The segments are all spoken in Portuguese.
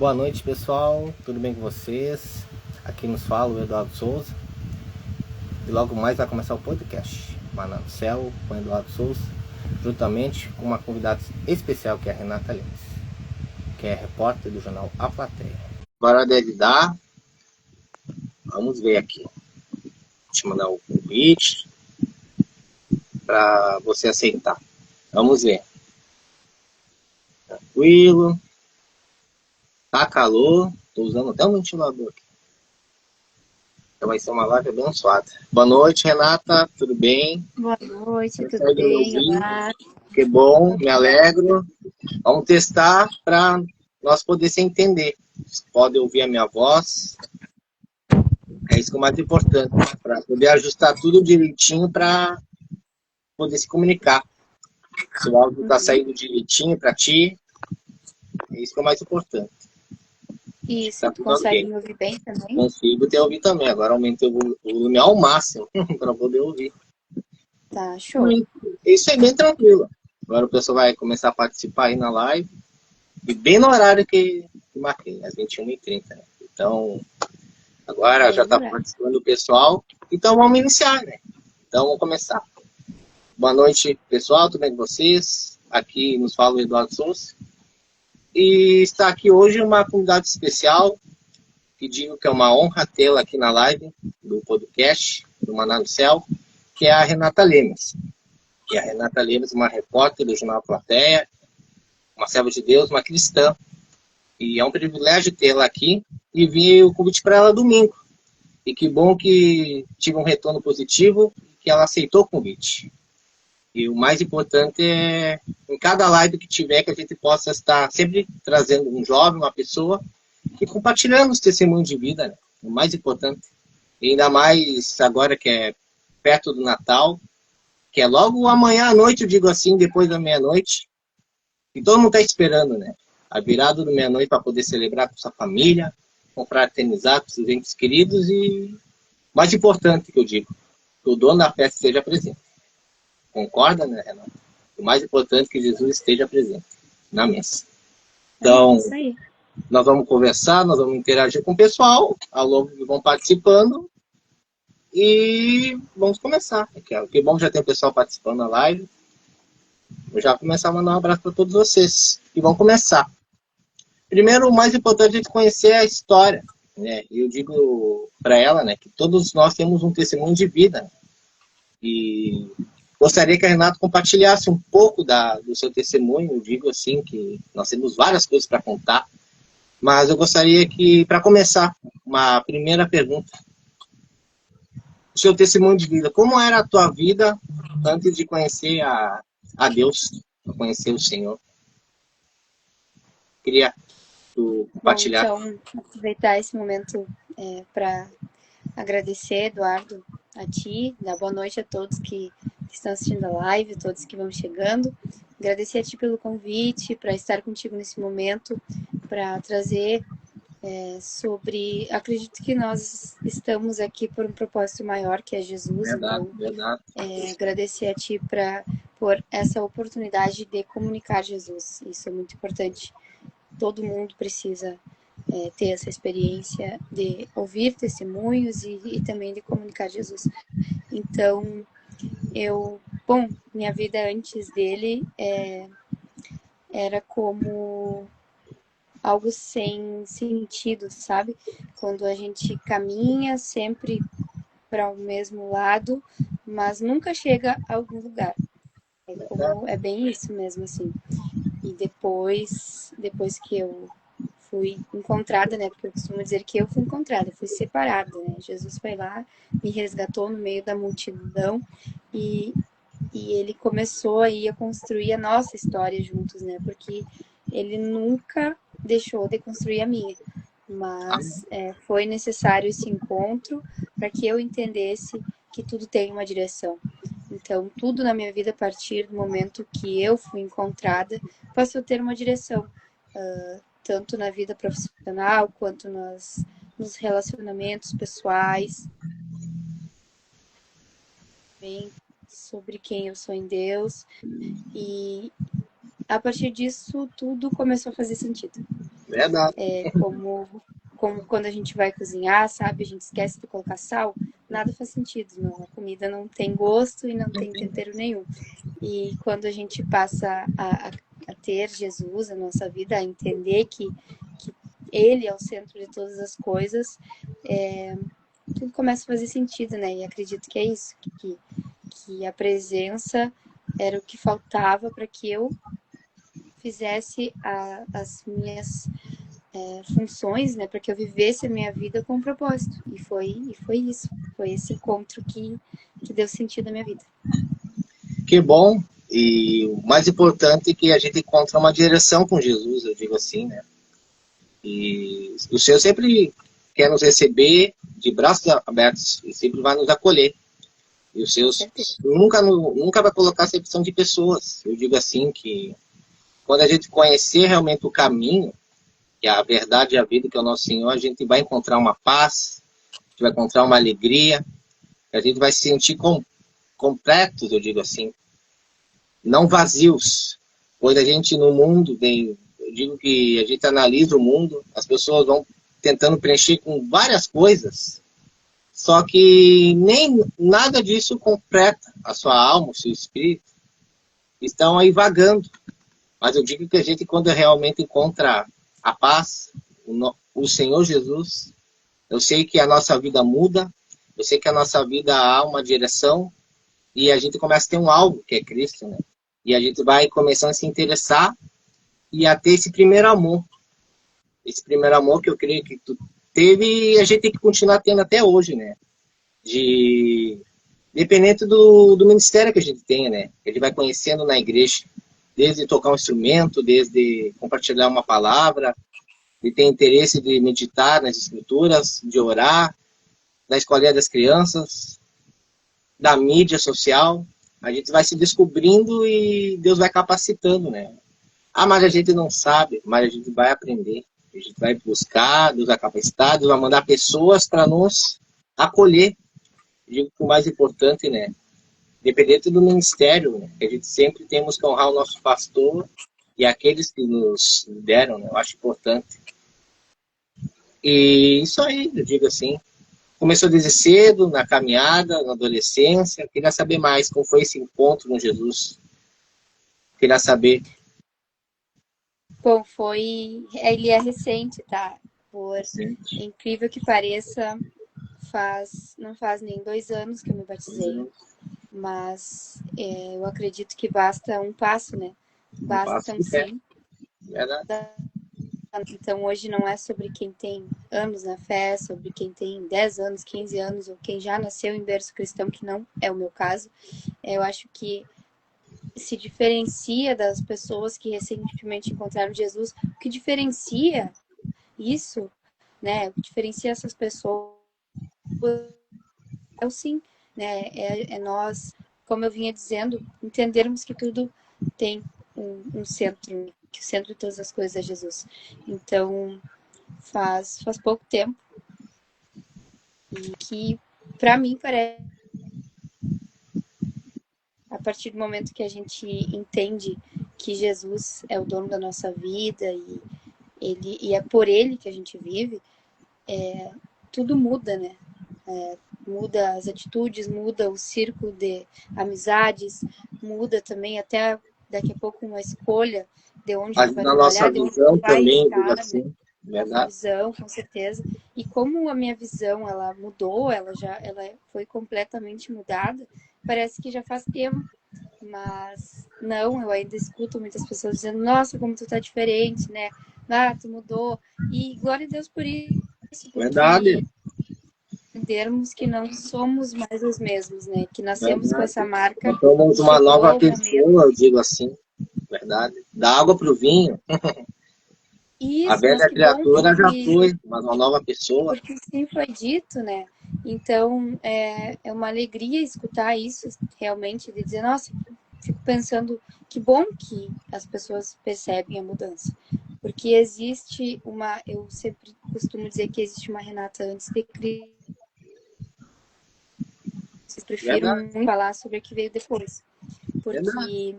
Boa noite, pessoal. Tudo bem com vocês? Aqui nos fala o Eduardo Souza. E logo mais vai começar o podcast Maná no Céu com o Eduardo Souza, juntamente com uma convidada especial que é a Renata Lemos, que é repórter do jornal A Plateia. Agora deve dar. Vamos ver aqui. Deixa eu mandar o convite para você aceitar. Vamos ver. Tranquilo. Tá calor. Tô usando até um ventilador aqui. Então vai ser uma live abençoada. Boa noite, Renata. Tudo bem? Boa noite, tudo Consegue me bem? ouvir? Olá. Que bom, me alegro. Vamos testar para nós poder se entender. Vocês podem ouvir a minha voz. É isso que é o mais importante, para poder ajustar tudo direitinho para poder se comunicar. Se o áudio está saindo direitinho para ti, é isso que é o mais importante. Isso, Tá tu tudo consegue ok. me ouvir bem também? Consigo te ouvir também. Agora aumentei o volume ao máximo para poder ouvir. Tá, show. Isso é bem tranquilo. Agora o pessoal vai começar a participar aí na live. E bem no horário que marquei, às 21h30. Né? Então, agora Bem já está lembrado. participando o pessoal. Então, vamos iniciar, né? Então, vamos começar. Boa noite, pessoal. Tudo bem com vocês? Aqui nos fala o Eduardo Souza. E está aqui hoje uma convidada especial, que digo que é uma honra tê-la aqui na live do podcast do Maná no Céu, que é a Renata Lemes. E a Renata Lemes é uma repórter do jornal Plateia, uma serva de Deus, uma cristã. E é um privilégio tê-la aqui e vi o convite para ela domingo. E que bom que tive um retorno positivo e que ela aceitou o convite. E o mais importante é, em cada live que tiver, que a gente possa estar sempre trazendo um jovem, uma pessoa, e compartilhando os testemunhos de vida, né? O mais importante. E ainda mais agora que é perto do Natal, que é logo amanhã à noite, eu digo assim, depois da meia-noite. E todo mundo está esperando, né? A virada do meia-noite para poder celebrar com sua família, confraternizar com seus entes queridos e, mais importante que eu digo, que o dono da festa esteja presente. Concorda, né, Renato? O mais importante é que Jesus esteja presente na mesa. É Então, isso aí. nós vamos conversar, nós vamos interagir com o pessoal, ao longo que vão participando, e vamos começar. Que bom que já tem o pessoal participando da live. Vou já começar a mandar um abraço para todos vocês. E vamos começar. Primeiro, o mais importante é conhecer a história. Né? Eu digo para ela, né, que todos nós temos um testemunho de vida. Né? E gostaria que a Renata compartilhasse um pouco do seu testemunho. Eu digo assim que nós temos várias coisas para contar, mas eu gostaria que, para começar, uma primeira pergunta. O seu testemunho de vida, como era a tua vida antes de conhecer a Deus, conhecer o Senhor? Queria tu Bom, compartilhar. então, aproveitar esse momento para agradecer, Eduardo, a ti, dar boa noite a todos que estão assistindo a live, todos que vão chegando. Agradecer a ti pelo convite, para estar contigo nesse momento, para trazer sobre... Acredito que nós estamos aqui por um propósito maior, que é Jesus, Verdade, então verdade. agradecer a ti por essa oportunidade de comunicar Jesus. Isso é muito importante. Todo mundo precisa ter essa experiência de ouvir testemunhos e também de comunicar Jesus. Então, minha vida antes dele era como algo sem sentido, sabe? Quando a gente caminha sempre para o mesmo lado, mas nunca chega a algum lugar. É bem isso mesmo, assim. E depois que eu fui encontrada, né? Porque eu costumo dizer que eu fui encontrada, fui separada, né? Jesus foi lá, me resgatou no meio da multidão e, e ele começou aí a construir a nossa história juntos, né? Porque ele nunca deixou de construir a minha. Mas foi necessário esse encontro para que eu entendesse que tudo tem uma direção. Então, tudo na minha vida, a partir do momento que eu fui encontrada, passou a ter uma direção, tanto na vida profissional quanto nos relacionamentos pessoais, bem sobre quem eu sou em Deus. E a partir disso, tudo começou a fazer sentido. Verdade. Como quando a gente vai cozinhar, sabe? A gente esquece de colocar sal, nada faz sentido, não. A comida não tem gosto e não tem tempero nenhum. E quando a gente passa a ter Jesus na nossa vida, a entender que Ele é o centro de todas as coisas, tudo começa a fazer sentido, né? E acredito que é isso, que a presença era o que faltava para que eu fizesse as minhas funções, né? Para que eu vivesse a minha vida com um propósito. E foi isso. Foi esse encontro que deu sentido à minha vida. Que bom. E o mais importante é que a gente encontra uma direção com Jesus, eu digo assim, né? E o Senhor sempre quer nos receber de braços abertos e sempre vai nos acolher. E o Senhor nunca vai colocar acepção de pessoas. Eu digo assim que quando a gente conhecer realmente o caminho, que é a verdade e a vida, que é o nosso Senhor, a gente vai encontrar uma paz, a gente vai encontrar uma alegria, a gente vai se sentir completos, eu digo assim, não vazios. Pois a gente no mundo, eu digo que a gente analisa o mundo, as pessoas vão tentando preencher com várias coisas, só que nem nada disso completa a sua alma, o seu espírito. Estão aí vagando. Mas eu digo que a gente, quando realmente encontra a paz, o Senhor Jesus, eu sei que a nossa vida muda, eu sei que a nossa vida há uma direção, e a gente começa a ter um alvo, que é Cristo, né? E a gente vai começando a se interessar e a ter esse primeiro amor. Esse primeiro amor que eu creio que tu teve e a gente tem que continuar tendo até hoje, né? Dependente do ministério que a gente tenha, né? Ele vai conhecendo na igreja, desde tocar um instrumento, desde compartilhar uma palavra, de ter interesse de meditar nas escrituras, de orar, da escolinha das crianças, da mídia social. A gente vai se descobrindo e Deus vai capacitando, né? Ah, mas a gente não sabe, mas a gente vai aprender. A gente vai buscar, Deus vai capacitar, Deus vai mandar pessoas para nos acolher. Eu digo que o mais importante, né? Independente do ministério, né? A gente sempre temos que honrar o nosso pastor e aqueles que nos deram, né? Eu acho importante. E isso aí, eu digo assim. Começou desde cedo, na caminhada, na adolescência. Queria saber mais como foi esse encontro com Jesus. Queria saber. Bom, ele é recente, tá? Por Recente. incrível que pareça, não faz nem 2 anos que eu me batizei, mas eu acredito que basta um passo, né? Um passo Basta um de fé. sim. Verdade. Então hoje não é sobre quem tem anos na fé, sobre quem tem 10 anos, 15 anos, ou quem já nasceu em berço cristão, que não é o meu caso. Eu acho que se diferencia das pessoas que recentemente encontraram Jesus. O que diferencia isso, né? O que diferencia essas pessoas é o sim, né? É nós, como eu vinha dizendo, entendermos que tudo tem um centro, que o centro de todas as coisas é Jesus. Então, faz pouco tempo e que, para mim, parece a partir do momento que a gente entende que Jesus é o dono da nossa vida e é por ele que a gente vive, tudo muda, né? Muda as atitudes, muda o círculo de amizades, muda também até daqui a pouco uma escolha de onde tu Mas vai na nossa trabalhar, de onde visão tu vai também, digo estar, né? assim, Nossa verdade? visão, com certeza. E como a minha visão ela mudou, ela foi completamente mudada, parece que já faz tempo. Mas não, eu ainda escuto muitas pessoas dizendo, nossa, como tu tá diferente, né? Ah, tu mudou. E glória a Deus por isso, Verdade, porque entendermos que não somos mais os mesmos, né? Que nascemos com essa verdade. marca Nós somos e uma nova chegou o momento. pessoa, eu digo assim, verdade. Da água para o vinho, a Isso, mas velha que bom, criatura já foi, mas uma nova pessoa. porque sim foi dito, né? Então, é uma alegria escutar isso, realmente, de dizer, nossa, fico pensando que bom que as pessoas percebem a mudança. Porque existe eu sempre costumo dizer que existe uma Renata antes de Cristo. Eu prefiro Verdade, muito falar sobre o que veio depois. verdade. Porque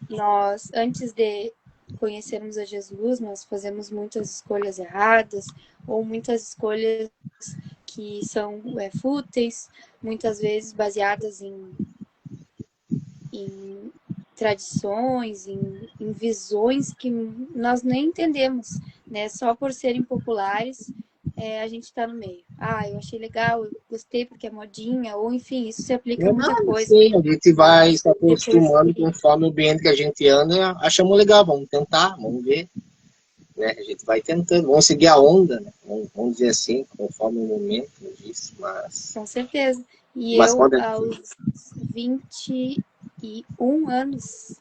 nós, antes de conhecermos a Jesus, nós fazemos muitas escolhas erradas, ou muitas escolhas que são fúteis, muitas vezes baseadas em tradições, em visões que nós nem entendemos, né? Só por serem populares, a gente está no meio. Ah, eu achei legal, eu gostei porque é modinha, ou enfim, isso se aplica a muita coisa. Sim, a gente vai se Depois acostumando conforme o ambiente que a gente anda, achamos legal, vamos tentar, vamos ver. Né? A gente vai tentando, vamos seguir a onda, né? Vamos dizer assim, conforme o momento disso, mas... Com certeza. E mas eu, quando... aos 21 anos,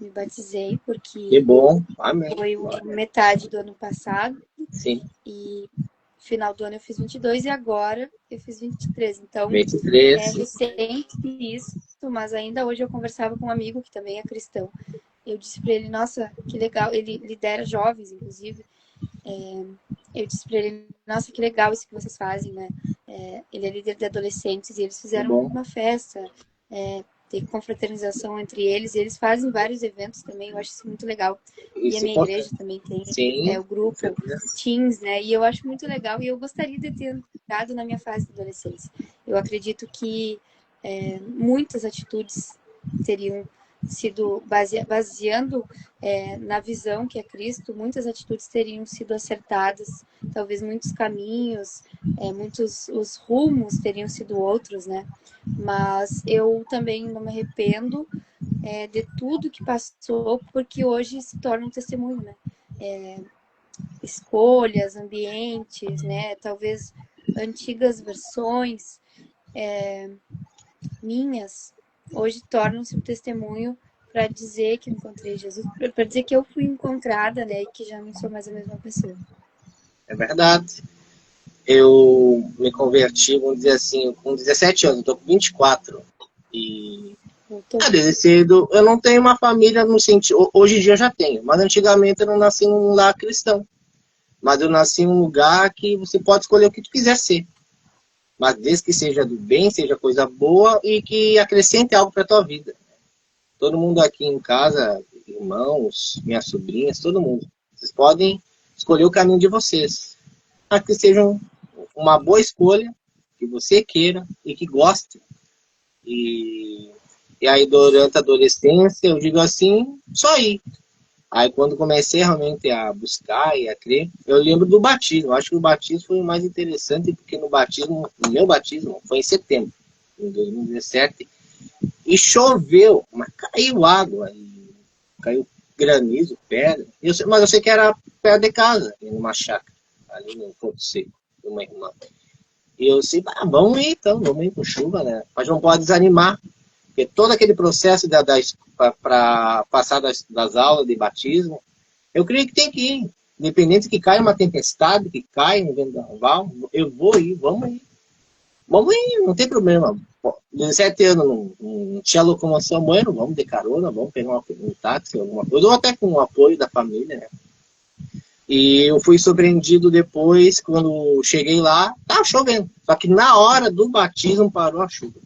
me batizei, Que porque bom, amém. foi metade do ano passado, Sim, e final do ano eu fiz 22 e agora eu fiz 23. Então, 23. é recente isso, mas ainda hoje eu conversava com um amigo que também é cristão. Eu disse para ele, nossa, que legal, ele lidera jovens, inclusive. Eu disse para ele, nossa, que legal isso que vocês fazem, né? Ele é líder de adolescentes e eles fizeram uma festa, tem confraternização entre eles, e eles fazem vários eventos também, eu acho isso muito legal. E a minha igreja também tem o grupo Teens, né? E eu acho muito legal, e eu gostaria de ter entrado na minha fase de adolescência. Eu acredito que muitas atitudes teriam sido baseando na visão que é Cristo, muitas atitudes teriam sido acertadas, talvez muitos caminhos, muitos os rumos teriam sido outros, né? Mas eu também não me arrependo de tudo que passou, porque hoje se torna um testemunho, né? Escolhas, ambientes, né? Talvez antigas versões minhas hoje tornam-se um testemunho para dizer que encontrei Jesus, para dizer que eu fui encontrada, né, e que já não sou mais a mesma pessoa. É verdade. Eu me converti, vamos dizer assim, com 17 anos, estou com 24. E desde cedo, eu não tenho uma família no sentido... Hoje em dia eu já tenho, mas antigamente eu não nasci num lar cristão. Mas eu nasci em um lugar que você pode escolher o que tu quiser ser. Mas desde que seja do bem, seja coisa boa e que acrescente algo para a tua vida. Todo mundo aqui em casa, irmãos, minhas sobrinhas, todo mundo. Vocês podem escolher o caminho de vocês. Para que seja uma boa escolha, que você queira e que goste. E aí, durante a adolescência, eu digo assim, só ir. Aí, quando comecei realmente a buscar e a crer, eu lembro do batismo. Eu acho que o batismo foi o mais interessante, porque no meu batismo, foi em setembro, em 2017, e choveu, mas caiu água, caiu granizo, pedra. Mas eu sei que era perto de casa, numa chácara, ali no Porto Seco, de uma irmã. E eu sei, vamos ir então, vamos ir com chuva, né? Mas não pode desanimar, porque todo aquele processo para passar das aulas de batismo, eu creio que tem que ir. Independente que caia uma tempestade, que caia um vendaval, eu vou ir, vamos ir. Vamos ir, não tem problema. 17 anos não tinha locomoção, bueno, vamos de carona, vamos pegar um táxi, alguma coisa, ou até com o apoio da família, né? E eu fui surpreendido depois, quando cheguei lá, tava chovendo. Só que na hora do batismo parou a chuva.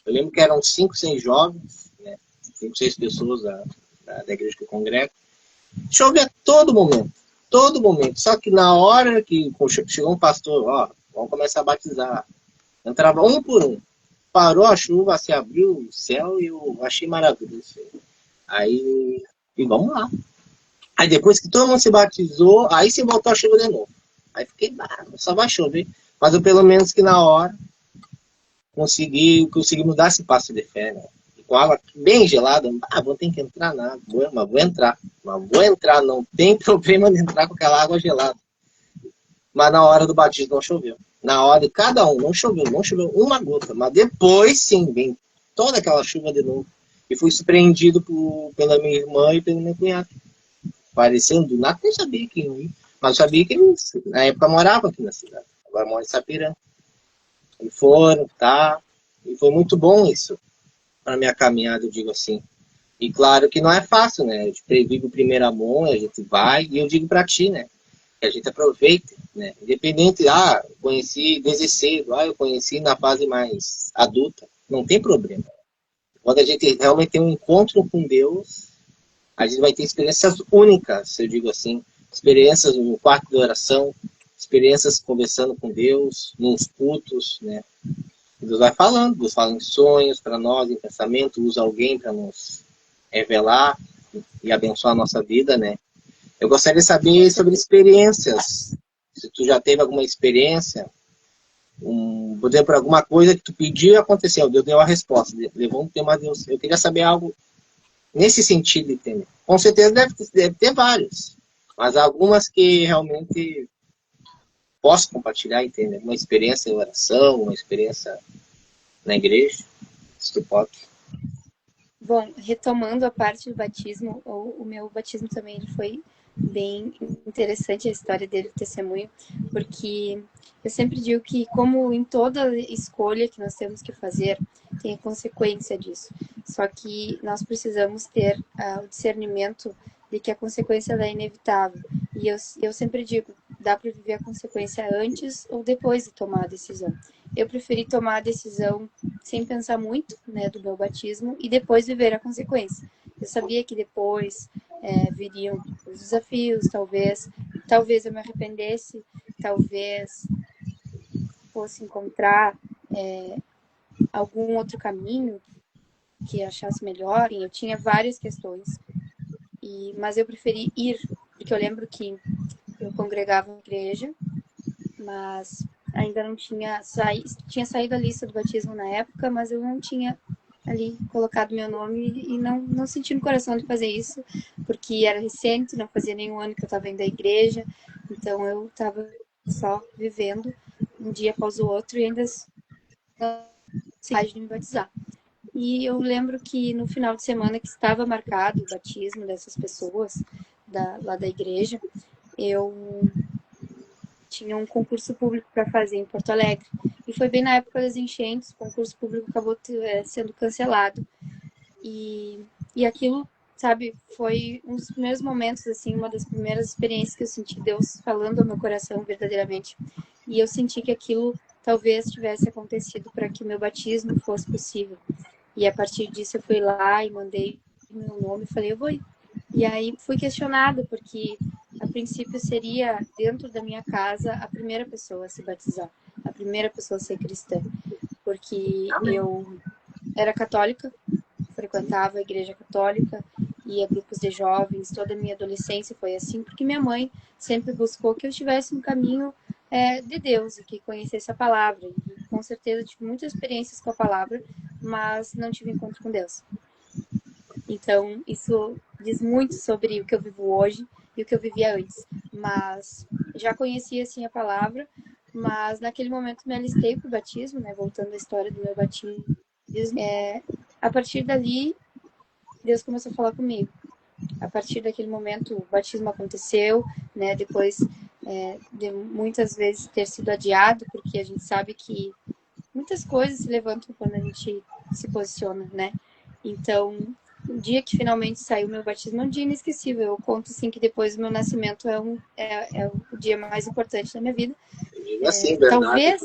Eu lembro que eram 5, 6 jovens, né? 5, 6 pessoas da igreja que eu congrego. Chovia a todo momento, todo momento. Só que na hora que chegou um pastor, ó, vamos começar a batizar. Entrava um por um. Parou a chuva, se abriu o céu e eu achei maravilhoso. Aí, e vamos lá. Aí depois que todo mundo se batizou, aí se voltou a chuva de novo. Aí fiquei, só vai chover. Mas eu pelo menos que na hora consegui mudar esse passo de fé, né? E com água bem gelada, vou ter que entrar na água, mas vou entrar, não tem problema de entrar com aquela água gelada. Mas na hora do batismo não choveu. Na hora de cada um, não choveu uma gota. Mas depois, sim, vem toda aquela chuva de novo. E fui surpreendido pela minha irmã e pelo meu cunhado. Aparecendo do nada, nem sabia quem ia. Mas eu sabia que eles, na época, moravam aqui na cidade. Agora moram em Sapiranga. E foram, tá? E foi muito bom isso. Para minha caminhada, eu digo assim. E claro que não é fácil, né? A gente vive o primeiro amor, a gente vai. E eu digo para ti, né? Que a gente aproveita, né? Independente, conheci desde cedo, eu conheci na fase mais adulta, não tem problema. Quando a gente realmente tem um encontro com Deus, A gente vai ter experiências únicas, eu digo assim, experiências no quarto de oração, experiências conversando com Deus, nos cultos, né? Deus vai falando, Deus fala em sonhos para nós, em pensamento, usa alguém para nos revelar e abençoar a nossa vida, né? Eu gostaria de saber sobre experiências. Se tu já teve alguma experiência, por exemplo, alguma coisa que tu pediu e aconteceu, Deus deu a resposta, levou um tempo a Deus. Eu queria saber algo nesse sentido, entendeu? Com certeza deve ter vários, mas algumas que realmente posso compartilhar, entendeu? Uma experiência em oração, uma experiência na igreja, se tu pode. Bom, retomando a parte do batismo, o meu batismo também ele foi bem interessante a história dele, o testemunho, porque eu sempre digo que, como em toda escolha que nós temos que fazer, tem a consequência disso. Só que nós precisamos ter o discernimento de que a consequência é inevitável. E eu sempre digo, dá para viver a consequência antes ou depois de tomar a decisão. Eu preferi tomar a decisão sem pensar muito, né, do meu batismo e depois viver a consequência. Eu sabia que depois viriam os desafios, talvez eu me arrependesse, talvez fosse encontrar algum outro caminho que achasse melhor. E eu tinha várias questões, mas eu preferi ir, porque eu lembro que eu congregava na igreja, mas ainda não tinha saído a lista do batismo na época, mas eu não tinha ali colocado meu nome e não senti no coração de fazer isso, porque era recente, não fazia nenhum ano que eu estava indo à igreja, então eu estava só vivendo um dia após o outro e ainda não de me batizar. E eu lembro que no final de semana que estava marcado o batismo dessas pessoas lá da igreja, eu tinha um concurso público para fazer em Porto Alegre. E foi bem na época das enchentes, o concurso público acabou sendo cancelado. E aquilo, sabe, foi um dos primeiros momentos, assim, uma das primeiras experiências que eu senti Deus falando ao meu coração verdadeiramente. E eu senti que aquilo talvez tivesse acontecido para que o meu batismo fosse possível. E a partir disso eu fui lá e mandei meu nome e falei, eu vou ir. E aí fui questionada, porque a princípio seria, dentro da minha casa, a primeira pessoa a se batizar, a primeira pessoa a ser cristã. Porque eu era católica, frequentava a igreja católica, ia a grupos de jovens, toda a minha adolescência foi assim, porque minha mãe sempre buscou que eu estivesse no caminho de Deus e que conhecesse a palavra. E com certeza tive muitas experiências com a palavra, mas não tive encontro com Deus. Então, isso diz muito sobre o que eu vivo hoje e o que eu vivia antes. Mas já conhecia, assim, a palavra, mas naquele momento me alistei para o batismo, né? Voltando à história do meu batismo. A partir dali, Deus começou a falar comigo. A partir daquele momento, o batismo aconteceu, né? Depois de muitas vezes ter sido adiado, porque a gente sabe que muitas coisas se levantam quando a gente se posiciona, né? Então, o dia que finalmente saiu o meu batismo é um dia inesquecível. Eu conto, assim, que depois do meu nascimento é o dia mais importante da minha vida. Assim, verdade.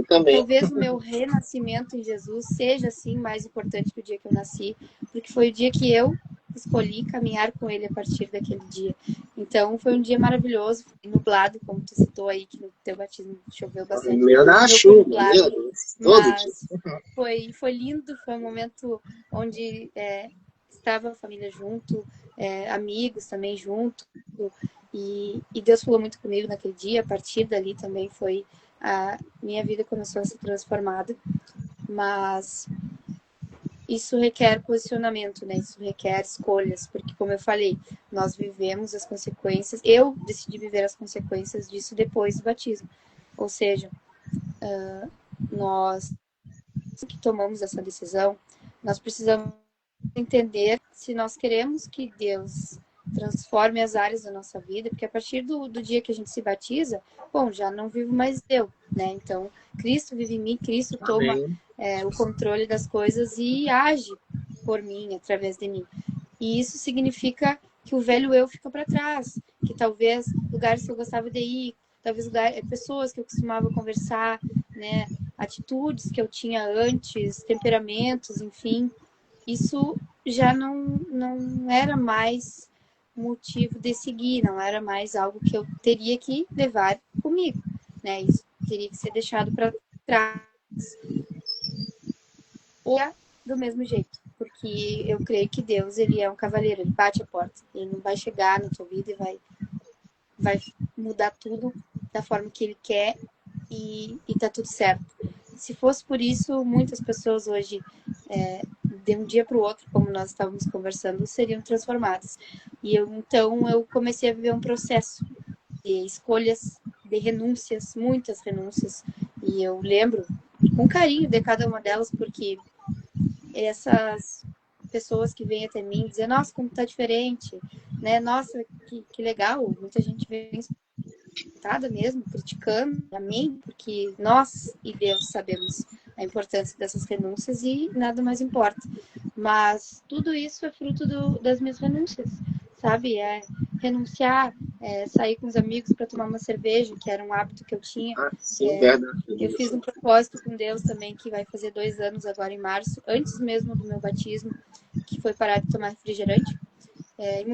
Talvez o meu renascimento em Jesus seja, assim, mais importante que o dia que eu nasci, porque foi o dia que eu escolhi caminhar com ele a partir daquele dia. Então, foi um dia maravilhoso, nublado, como tu citou aí, que no teu batismo choveu bastante. Meu na chuva, meu Deus, mas foi lindo, foi um momento onde estava a família junto, amigos também junto, e Deus falou muito comigo naquele dia. A partir dali também a minha vida começou a ser transformada, mas isso requer posicionamento, né? Isso requer escolhas, porque, como eu falei, nós vivemos as consequências. Eu decidi viver as consequências disso depois do batismo. Ou seja, nós que tomamos essa decisão, nós precisamos entender se nós queremos que Deus transforme as áreas da nossa vida, porque a partir do dia que a gente se batiza, bom, já não vivo mais eu, né? Então, Cristo vive em mim, Cristo toma o controle das coisas e age por mim, através de mim. E isso significa que o velho eu fica para trás, que talvez lugares que eu gostava de ir, talvez pessoas que eu costumava conversar, né, atitudes que eu tinha antes, temperamentos, enfim, isso já não era mais motivo de seguir, não era mais algo que eu teria que levar comigo, né? Isso teria que ser deixado para trás ou do mesmo jeito, porque eu creio que Deus, ele é um cavaleiro, ele bate a porta, ele não vai chegar na tua vida e vai mudar tudo da forma que ele quer e tá tudo certo. Se fosse por isso, muitas pessoas hoje, de um dia para o outro, como nós estávamos conversando, seriam transformadas. E então eu comecei a viver um processo de escolhas, de renúncias, muitas renúncias. E eu lembro com carinho de cada uma delas, porque essas pessoas que vêm até mim dizer, nossa, como tá diferente, né? Nossa, que legal. Muita gente vem mesmo, criticando a mim, porque nós e Deus sabemos a importância dessas renúncias e nada mais importa. Mas tudo isso é fruto das minhas renúncias, sabe? É renunciar, sair com os amigos para tomar uma cerveja, que era um hábito que eu tinha. Sim, verdade. Eu fiz um propósito com Deus também, que vai fazer 2 anos agora em março, antes mesmo do meu batismo, que foi parar de tomar refrigerante. E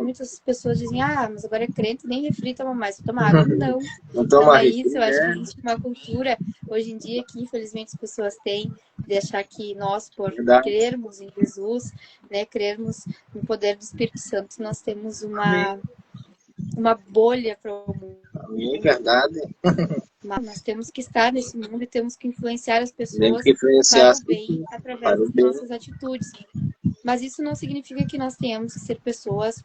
muitas pessoas dizem, mas agora é crente, nem refri toma mais, toma água. Não é isso. Eu acho que existe uma cultura hoje em dia que, infelizmente, as pessoas têm de achar que nós, por crermos em Jesus, né, crermos no poder do Espírito Santo, nós temos uma bolha para o mundo. É verdade. Mas nós temos que estar nesse mundo e temos que influenciar as pessoas para o bem através das nossas atitudes. Mas isso não significa que nós tenhamos que ser pessoas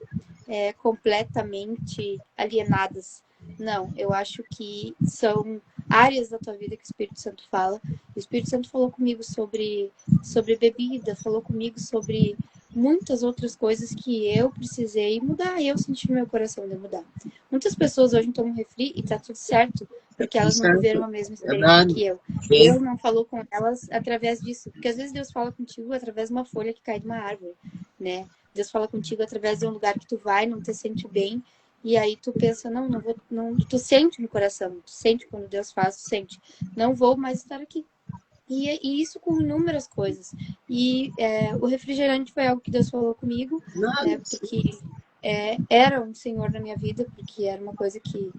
completamente alienadas. Não, eu acho que são áreas da tua vida que o Espírito Santo fala. O Espírito Santo falou comigo sobre bebida, falou comigo sobre muitas outras coisas que eu precisei mudar. Eu senti no meu coração de mudar. Muitas pessoas hoje tomam refri e tá tudo certo, porque elas não viveram a mesma experiência que eu. Deus não falou com elas através disso. Porque às vezes Deus fala contigo através de uma folha que cai de uma árvore, né? Deus fala contigo através de um lugar que tu vai, não te sente bem. E aí tu pensa, não vou, não, tu sente no coração, tu sente quando Deus faz, tu sente. Não vou mais estar aqui. E isso com inúmeras coisas. E o refrigerante foi algo que Deus falou comigo, né? Porque era um Senhor na minha vida, porque era uma coisa que,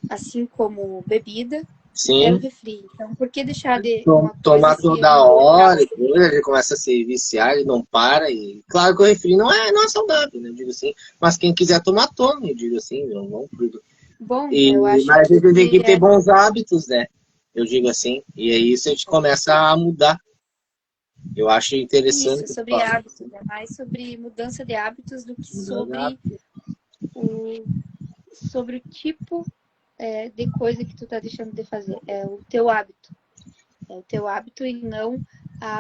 assim como bebida, era o refri. Então, por que deixar de tomar toda hora, ele começa a se viciar, ele não para. E claro que o refri não é saudável, né? Eu digo assim. Mas quem quiser tomar, tome, eu digo assim, não tudo. Bom, eu acho mas a gente tem que ter bons hábitos, né? Eu digo assim. E aí isso a gente começa a mudar. Eu acho interessante. Isso, sobre hábitos, é mais sobre mudança de hábitos do que sobre o tipo de coisa que tu tá deixando de fazer. É o teu hábito. É o teu hábito e não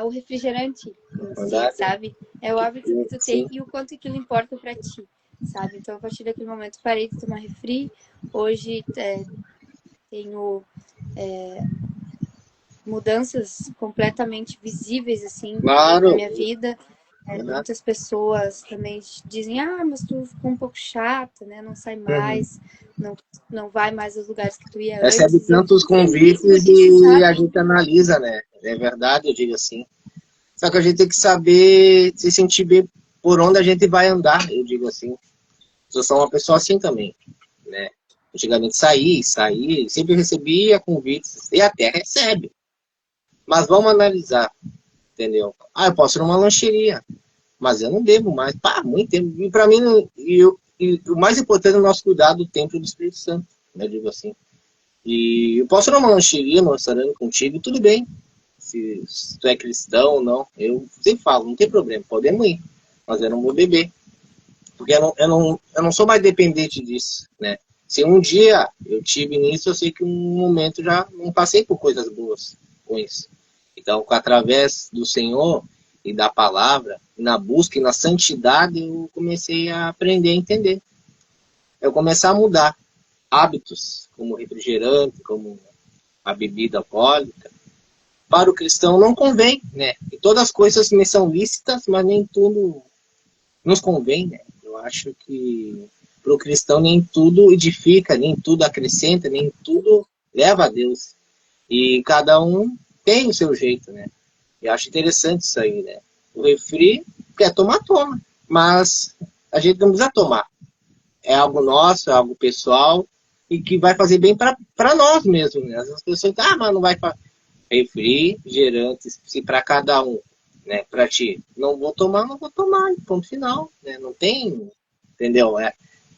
o refrigerante em si, sabe? É o hábito que tu tem e o quanto aquilo importa pra ti, sabe? Então, a partir daquele momento, parei de tomar refri. Hoje, tenho mudanças completamente visíveis, assim, na minha vida. Muitas pessoas também dizem, mas tu ficou um pouco chata, né? Não sai mais, não vai mais aos lugares que tu ia antes. Recebe tantos convites e a gente analisa, né? É verdade, eu digo assim. Só que a gente tem que saber se sentir bem por onde a gente vai andar, eu digo assim. Eu sou uma pessoa assim também, né? Antigamente saía, sempre recebia convites, e até recebe. Mas vamos analisar, entendeu? Eu posso ir numa lancheria, mas eu não bebo mais. Muito tempo. E para mim, o mais importante é o nosso cuidado do templo do Espírito Santo, né? Eu digo assim. E eu posso ir numa lancheria, num restaurante contigo, tudo bem. Se tu é cristão ou não, eu sempre falo, não tem problema, podemos ir. Mas eu não vou beber. Porque eu não sou mais dependente disso, né? Se um dia eu tive nisso, eu sei que um momento já não passei por coisas boas com isso. Então, através do Senhor e da palavra, na busca e na santidade, eu comecei a aprender a entender. Eu comecei a mudar hábitos, como refrigerante, como a bebida alcoólica. Para o cristão não convém, né? E todas as coisas me são lícitas, mas nem tudo nos convém, né? Eu acho que para o cristão nem tudo edifica, nem tudo acrescenta, nem tudo leva a Deus. E cada um tem o seu jeito, né? Eu acho interessante isso aí, né? O refri, quer tomar, toma. Mas a gente não precisa tomar. É algo nosso, é algo pessoal e que vai fazer bem para nós mesmos. Né? As pessoas dizem, mas não vai fazer. Refrigerantes, se para cada um, né? Para ti, não vou tomar, não vou tomar, ponto final. Né? Não tem, entendeu?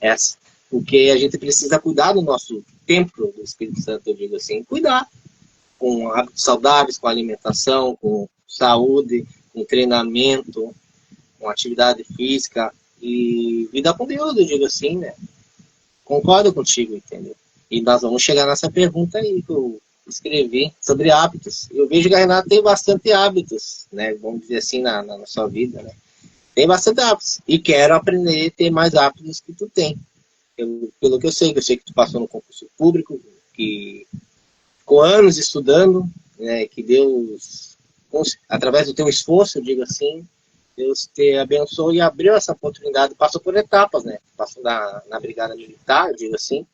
Essa. Porque a gente precisa cuidar do nosso templo do Espírito Santo, eu digo assim, cuidar com hábitos saudáveis, com alimentação, com saúde, com treinamento, com atividade física e vida com Deus, eu digo assim, né? Concordo contigo, entendeu? E nós vamos chegar nessa pergunta aí que eu escrevi sobre hábitos. Eu vejo que a Renata tem bastante hábitos, né? Vamos dizer assim, na sua vida, né? Tem bastante hábitos. E quero aprender a ter mais hábitos que tu tem. Pelo que eu sei que tu passou no concurso público, que ficou anos estudando, né? Que Deus, através do teu esforço, eu digo assim, Deus te abençoou e abriu essa oportunidade. Passou por etapas, né? Passou na Brigada Militar, eu digo assim.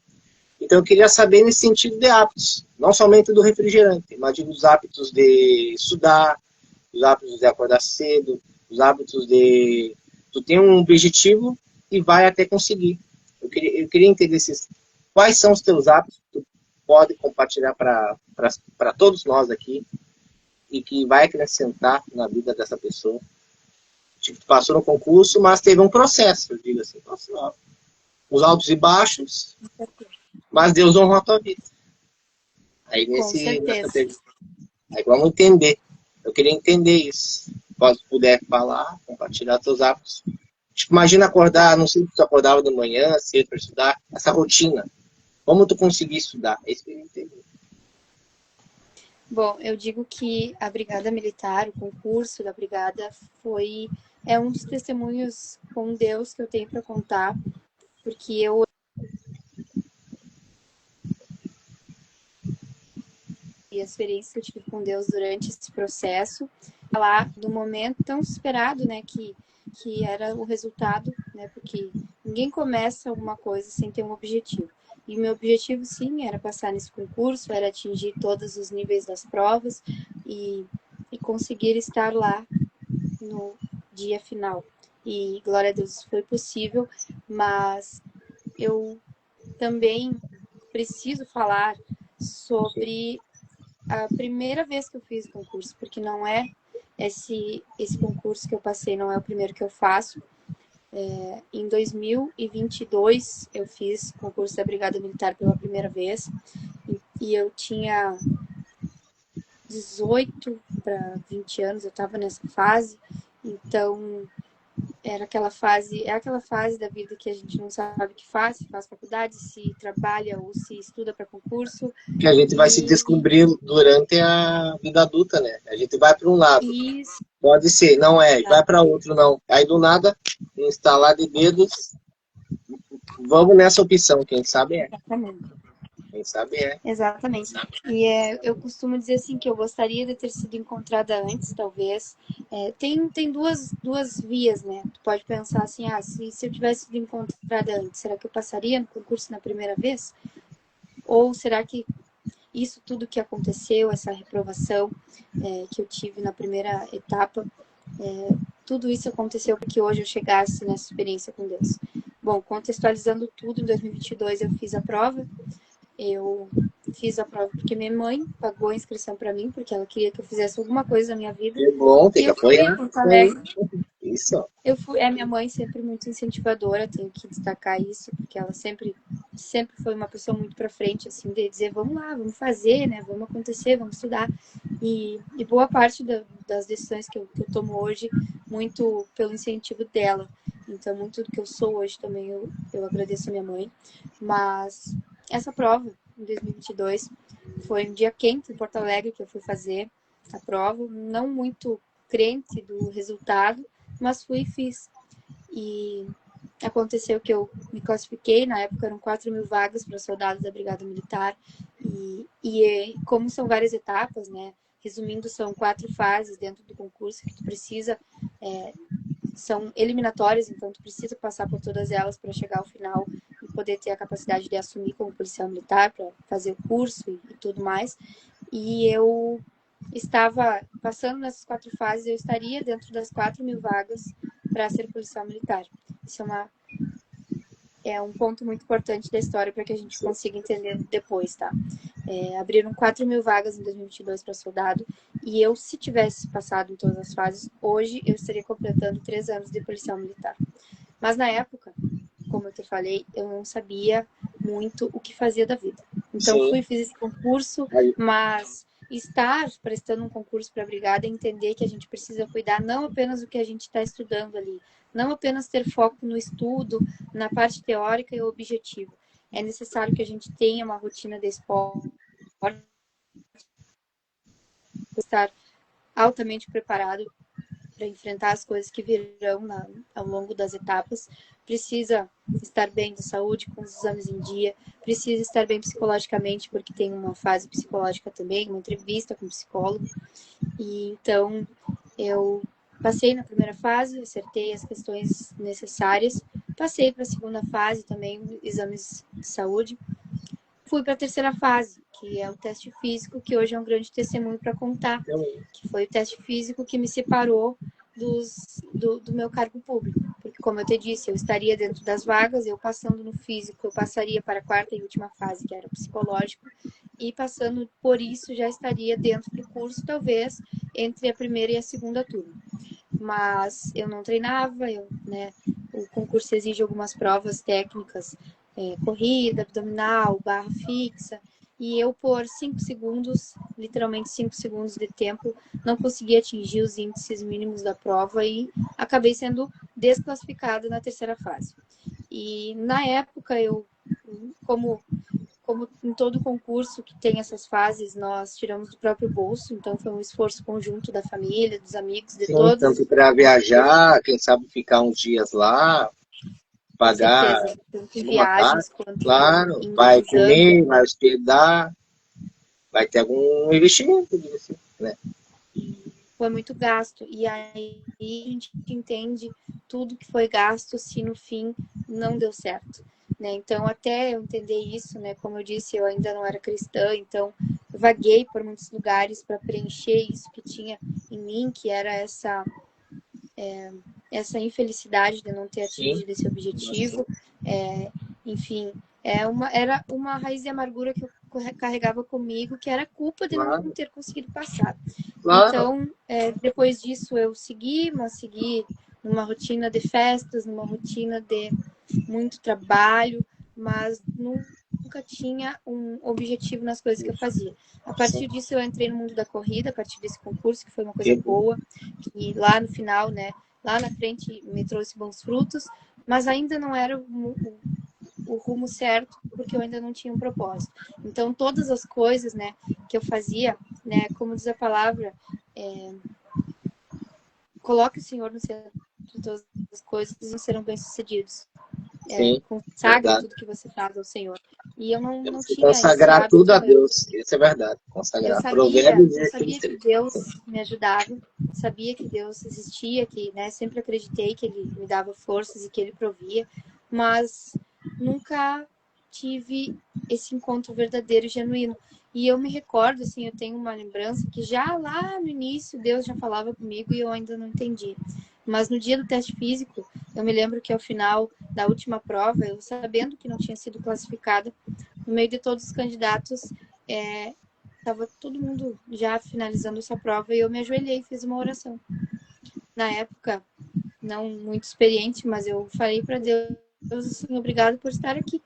Então eu queria saber nesse sentido de hábitos, não somente do refrigerante, mas dos hábitos de estudar, os hábitos de acordar cedo, os hábitos de tu tem um objetivo e vai até conseguir. Eu queria entender quais são os teus hábitos que tu pode compartilhar para todos nós aqui e que vai acrescentar na vida dessa pessoa. Tipo, tu passou no concurso, mas teve um processo, eu digo assim, os altos e baixos, mas Deus honrou a tua vida. Aí Com certeza. aí vamos entender. Eu queria entender isso. Se puder falar, compartilhar seus hábitos. Tipo, imagina acordar, não sei se tu acordava de manhã, cedo para estudar, essa rotina. Como tu conseguir estudar? É isso que eu entender. Bom, eu digo que a Brigada Militar, o concurso da Brigada, é um dos testemunhos com Deus que eu tenho para contar, porque eu e a experiência que eu tive com Deus durante esse processo, falar do momento tão esperado, né, que era o resultado, né, porque ninguém começa alguma coisa sem ter um objetivo. E o meu objetivo, sim, era passar nesse concurso, era atingir todos os níveis das provas e conseguir estar lá no dia final. E, glória a Deus, foi possível, mas eu também preciso falar sobre a primeira vez que eu fiz o concurso, porque não é esse concurso que eu passei, não é o primeiro que eu faço. Em 2022, eu fiz concurso da Brigada Militar pela primeira vez, e eu tinha 18 para 20 anos, eu estava nessa fase, então é aquela fase da vida que a gente não sabe o que faz, se faz faculdade, se trabalha ou se estuda para concurso. Que a gente vai se descobrir durante a vida adulta, né? A gente vai para um lado. Isso. Pode ser, não é, vai para outro, não. Aí do nada, um instalar de dedos, vamos nessa opção, quem sabe é. Exatamente. Quem sabe é. Exatamente. E eu costumo dizer assim que eu gostaria de ter sido encontrada antes, talvez. Tem duas vias, né? Tu pode pensar assim, se eu tivesse sido encontrada antes, será que eu passaria no concurso na primeira vez? Ou será que isso tudo que aconteceu, essa reprovação que eu tive na primeira etapa, tudo isso aconteceu para que hoje eu chegasse nessa experiência com Deus? Bom, contextualizando tudo, em 2022 eu fiz a prova. Eu fiz a prova porque minha mãe pagou a inscrição para mim, porque ela queria que eu fizesse alguma coisa na minha vida. É bom, tem e que eu fui apoiar. a Porto Alegre. Isso. Minha mãe sempre muito incentivadora, tenho que destacar isso, porque ela sempre foi uma pessoa muito para frente, assim, de dizer, vamos lá, vamos fazer, né, vamos acontecer, vamos estudar. E boa parte das decisões que eu tomo hoje, muito pelo incentivo dela. Então, muito do que eu sou hoje também, eu agradeço a minha mãe. Mas essa prova, em 2022, foi um dia quente em Porto Alegre que eu fui fazer a prova, não muito crente do resultado, mas fui e fiz. E aconteceu que eu me classifiquei, na época eram 4.000 vagas para soldados da Brigada Militar, e como são várias etapas, né? Resumindo, são 4 fases dentro do concurso que tu precisa, são eliminatórias, então tu precisa passar por todas elas para chegar ao final e poder ter a capacidade de assumir como policial militar, para fazer o curso e tudo mais. E eu estava passando nessas 4 fases, eu estaria dentro das 4.000 vagas para ser policial militar. Isso é um ponto muito importante da história para que a gente consiga entender depois, tá? Abriram 4.000 vagas em 2022 para soldado, e eu, se tivesse passado em todas as fases, hoje eu estaria completando 3 anos de policial militar. Mas na época, como eu te falei, eu não sabia muito o que fazia da vida. Então fiz esse concurso, mas estar prestando um concurso para a brigada é entender que a gente precisa cuidar não apenas do que a gente está estudando ali, não apenas ter foco no estudo, na parte teórica e objetivo. É necessário que a gente tenha uma rotina de esporte, estar altamente preparado para enfrentar as coisas que virão ao longo das etapas. Precisa estar bem de saúde, com os exames em dia, precisa estar bem psicologicamente, porque tem uma fase psicológica também, uma entrevista com o psicólogo. E então, eu passei na primeira fase, acertei as questões necessárias, passei para a segunda fase também, exames de saúde. Fui para a terceira fase, que é o teste físico, que hoje é um grande testemunho para contar, que foi o teste físico que me separou do meu cargo público. Porque, como eu te disse, eu estaria dentro das vagas, eu passando no físico, eu passaria para a 4ª e última fase, que era o psicológico, e passando por isso já estaria dentro do curso, talvez, entre a primeira e a segunda turma. Mas eu não treinava, o concurso exige algumas provas técnicas, corrida, abdominal, barra fixa, e eu por 5 segundos, literalmente 5 segundos de tempo, não consegui atingir os índices mínimos da prova e acabei sendo desclassificada na terceira fase. E na época, como em todo concurso que tem essas fases, nós tiramos do próprio bolso, então foi um esforço conjunto da família, dos amigos, de todos. Tanto para viajar, quem sabe ficar uns dias lá, pagar tanto em uma viagens casa, quanto claro, em vai exame. comer, vai hospedar, vai ter algum investimento, né? Foi muito gasto, e aí a gente entende tudo que foi gasto se no fim não deu certo, né? Então, até eu entender isso, né? Como eu disse, eu ainda não era cristã, então eu vaguei por muitos lugares para preencher isso que tinha em mim, que era essa infelicidade de não ter atingido esse objetivo. Enfim, era uma raiz de amargura que eu carregava comigo, que era culpa de não ter conseguido passar. Então, depois disso, eu segui numa rotina de festas, numa rotina de muito trabalho, mas nunca tinha um objetivo nas coisas que eu fazia. A partir disso, eu entrei no mundo da corrida, a partir desse concurso, que foi uma coisa boa, que lá no final, né, lá na frente, me trouxe bons frutos, mas ainda não era o rumo certo, porque eu ainda não tinha um propósito. Então, todas as coisas, né, que eu fazia, né, como diz a palavra, coloque o Senhor no centro de todas as coisas e serão bem-sucedidos. Consagre tudo que você faz ao Senhor. E eu não tinha consagrar esse tudo a hábito. Deus, isso é verdade. Consagrar. Eu sabia que Deus me ajudava, sabia que Deus existia, que, né, sempre acreditei que Ele me dava forças e que Ele provia, mas nunca tive esse encontro verdadeiro e genuíno. E eu me recordo, assim, eu tenho uma lembrança que já lá no início Deus já falava comigo e eu ainda não entendi. Mas no dia do teste físico, eu me lembro que ao final da última prova, eu sabendo que não tinha sido classificada, no meio de todos os candidatos, estava todo mundo já finalizando essa prova e eu me ajoelhei e fiz uma oração. Na época, não muito experiente, mas eu falei para Deus, assim, obrigado por estar aqui.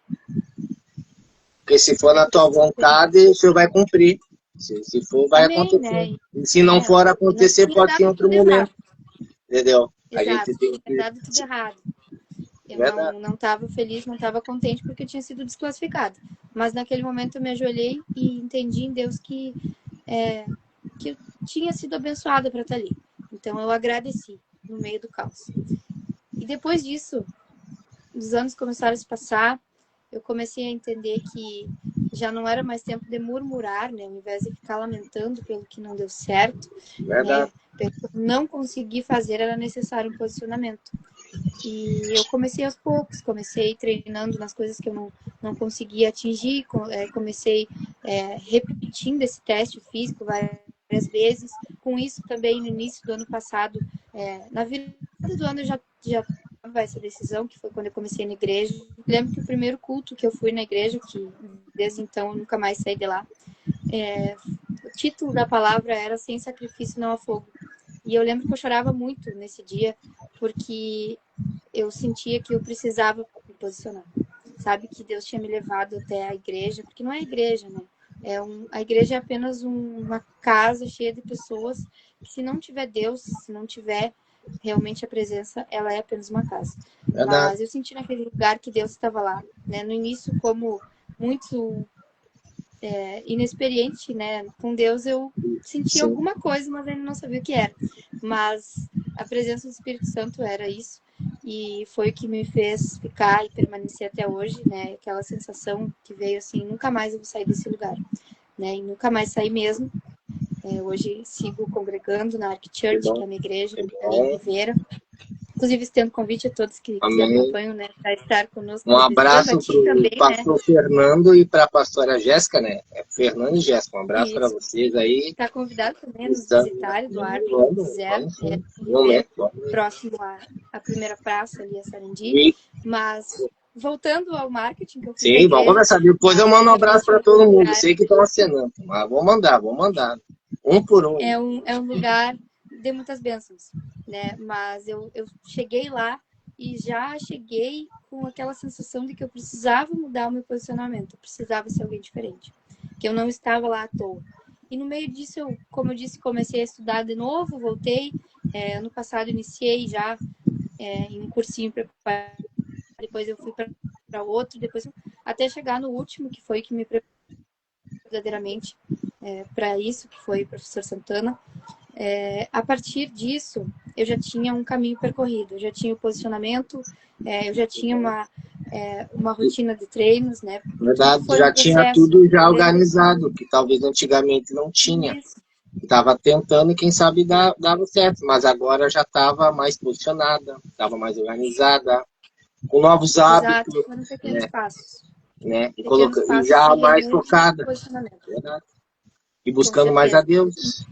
Porque se for na tua vontade, o Senhor vai cumprir. Se for, vai acontecer. Né? E se não for acontecer, pode ser em outro momento. Entendeu? Exato, a gente tem tinha dado tudo errado. Eu não estava feliz, não estava contente porque eu tinha sido desclassificada. Mas naquele momento eu me ajoelhei e entendi em Deus que eu tinha sido abençoada para estar ali. Então eu agradeci no meio do caos. E depois disso, os anos começaram a se passar, eu comecei a entender que já não era mais tempo de murmurar, né? Ao invés de ficar lamentando pelo que não deu certo, né? Pelo que eu não consegui fazer, era necessário um posicionamento. E eu comecei aos poucos, comecei treinando nas coisas que eu não conseguia atingir, comecei repetindo esse teste físico várias várias vezes. Com isso também, no início do ano passado, na virada do ano eu já tomava essa decisão, que foi quando eu comecei na igreja. Lembro que o primeiro culto que eu fui na igreja, que desde então eu nunca mais saí de lá, o título da palavra era Sem Sacrifício Não Há Fogo. E eu lembro que eu chorava muito nesse dia, porque eu sentia que eu precisava me posicionar. Sabe, que Deus tinha me levado até a igreja, porque não é igreja, né? A igreja é apenas uma casa cheia de pessoas que, se não tiver Deus, se não tiver realmente a presença, ela é apenas uma casa. Mas eu senti naquele lugar que Deus estava lá, né? No início, como muito inexperiente, né? Com Deus eu sentia alguma coisa, mas ainda não sabia o que era. Mas a presença do Espírito Santo era isso. E foi o que me fez ficar e permanecer até hoje, né? Aquela sensação que veio assim, nunca mais eu vou sair desse lugar, né? E nunca mais saí mesmo. Hoje sigo congregando na Ark Church, que é a minha igreja, ali em Ribeira. Inclusive, estendo convite a todos que acompanham, né, para estar conosco. Um abraço para o pastor, né, Fernando, e para a pastora Jéssica, né? Fernando e Jéssica, um abraço para vocês aí. Está convidado também a nos visitar, Eduardo, quem quiser. Próximo à primeira praça, ali a Sarandi. Mas, voltando ao marketing que eu fiz. Sim, vamos começar. Depois eu mando um abraço para todo mundo. Sei que estão acenando, mas vou mandar. Um por um. É um lugar de muitas bênçãos, né? Mas eu cheguei lá e já cheguei com aquela sensação de que eu precisava mudar o meu posicionamento, eu precisava ser alguém diferente, que eu não estava lá à toa. E no meio disso, como eu disse, comecei a estudar de novo, voltei. Ano passado iniciei já em um cursinho preparatório, depois eu fui para outro, depois até chegar no último, que foi que me preparou verdadeiramente para isso, que foi o professor Santana. A partir disso, eu já tinha um caminho percorrido, eu já tinha o posicionamento, eu já tinha uma rotina de treinos, né? Verdade, já tinha tudo já organizado, que talvez antigamente não tinha. Estava tentando e quem sabe dava certo, mas agora já estava mais posicionada, estava mais organizada, com novos hábitos. Exato, foram pequenos passos. Né? E já mais focada. Verdade. E buscando mais a Deus.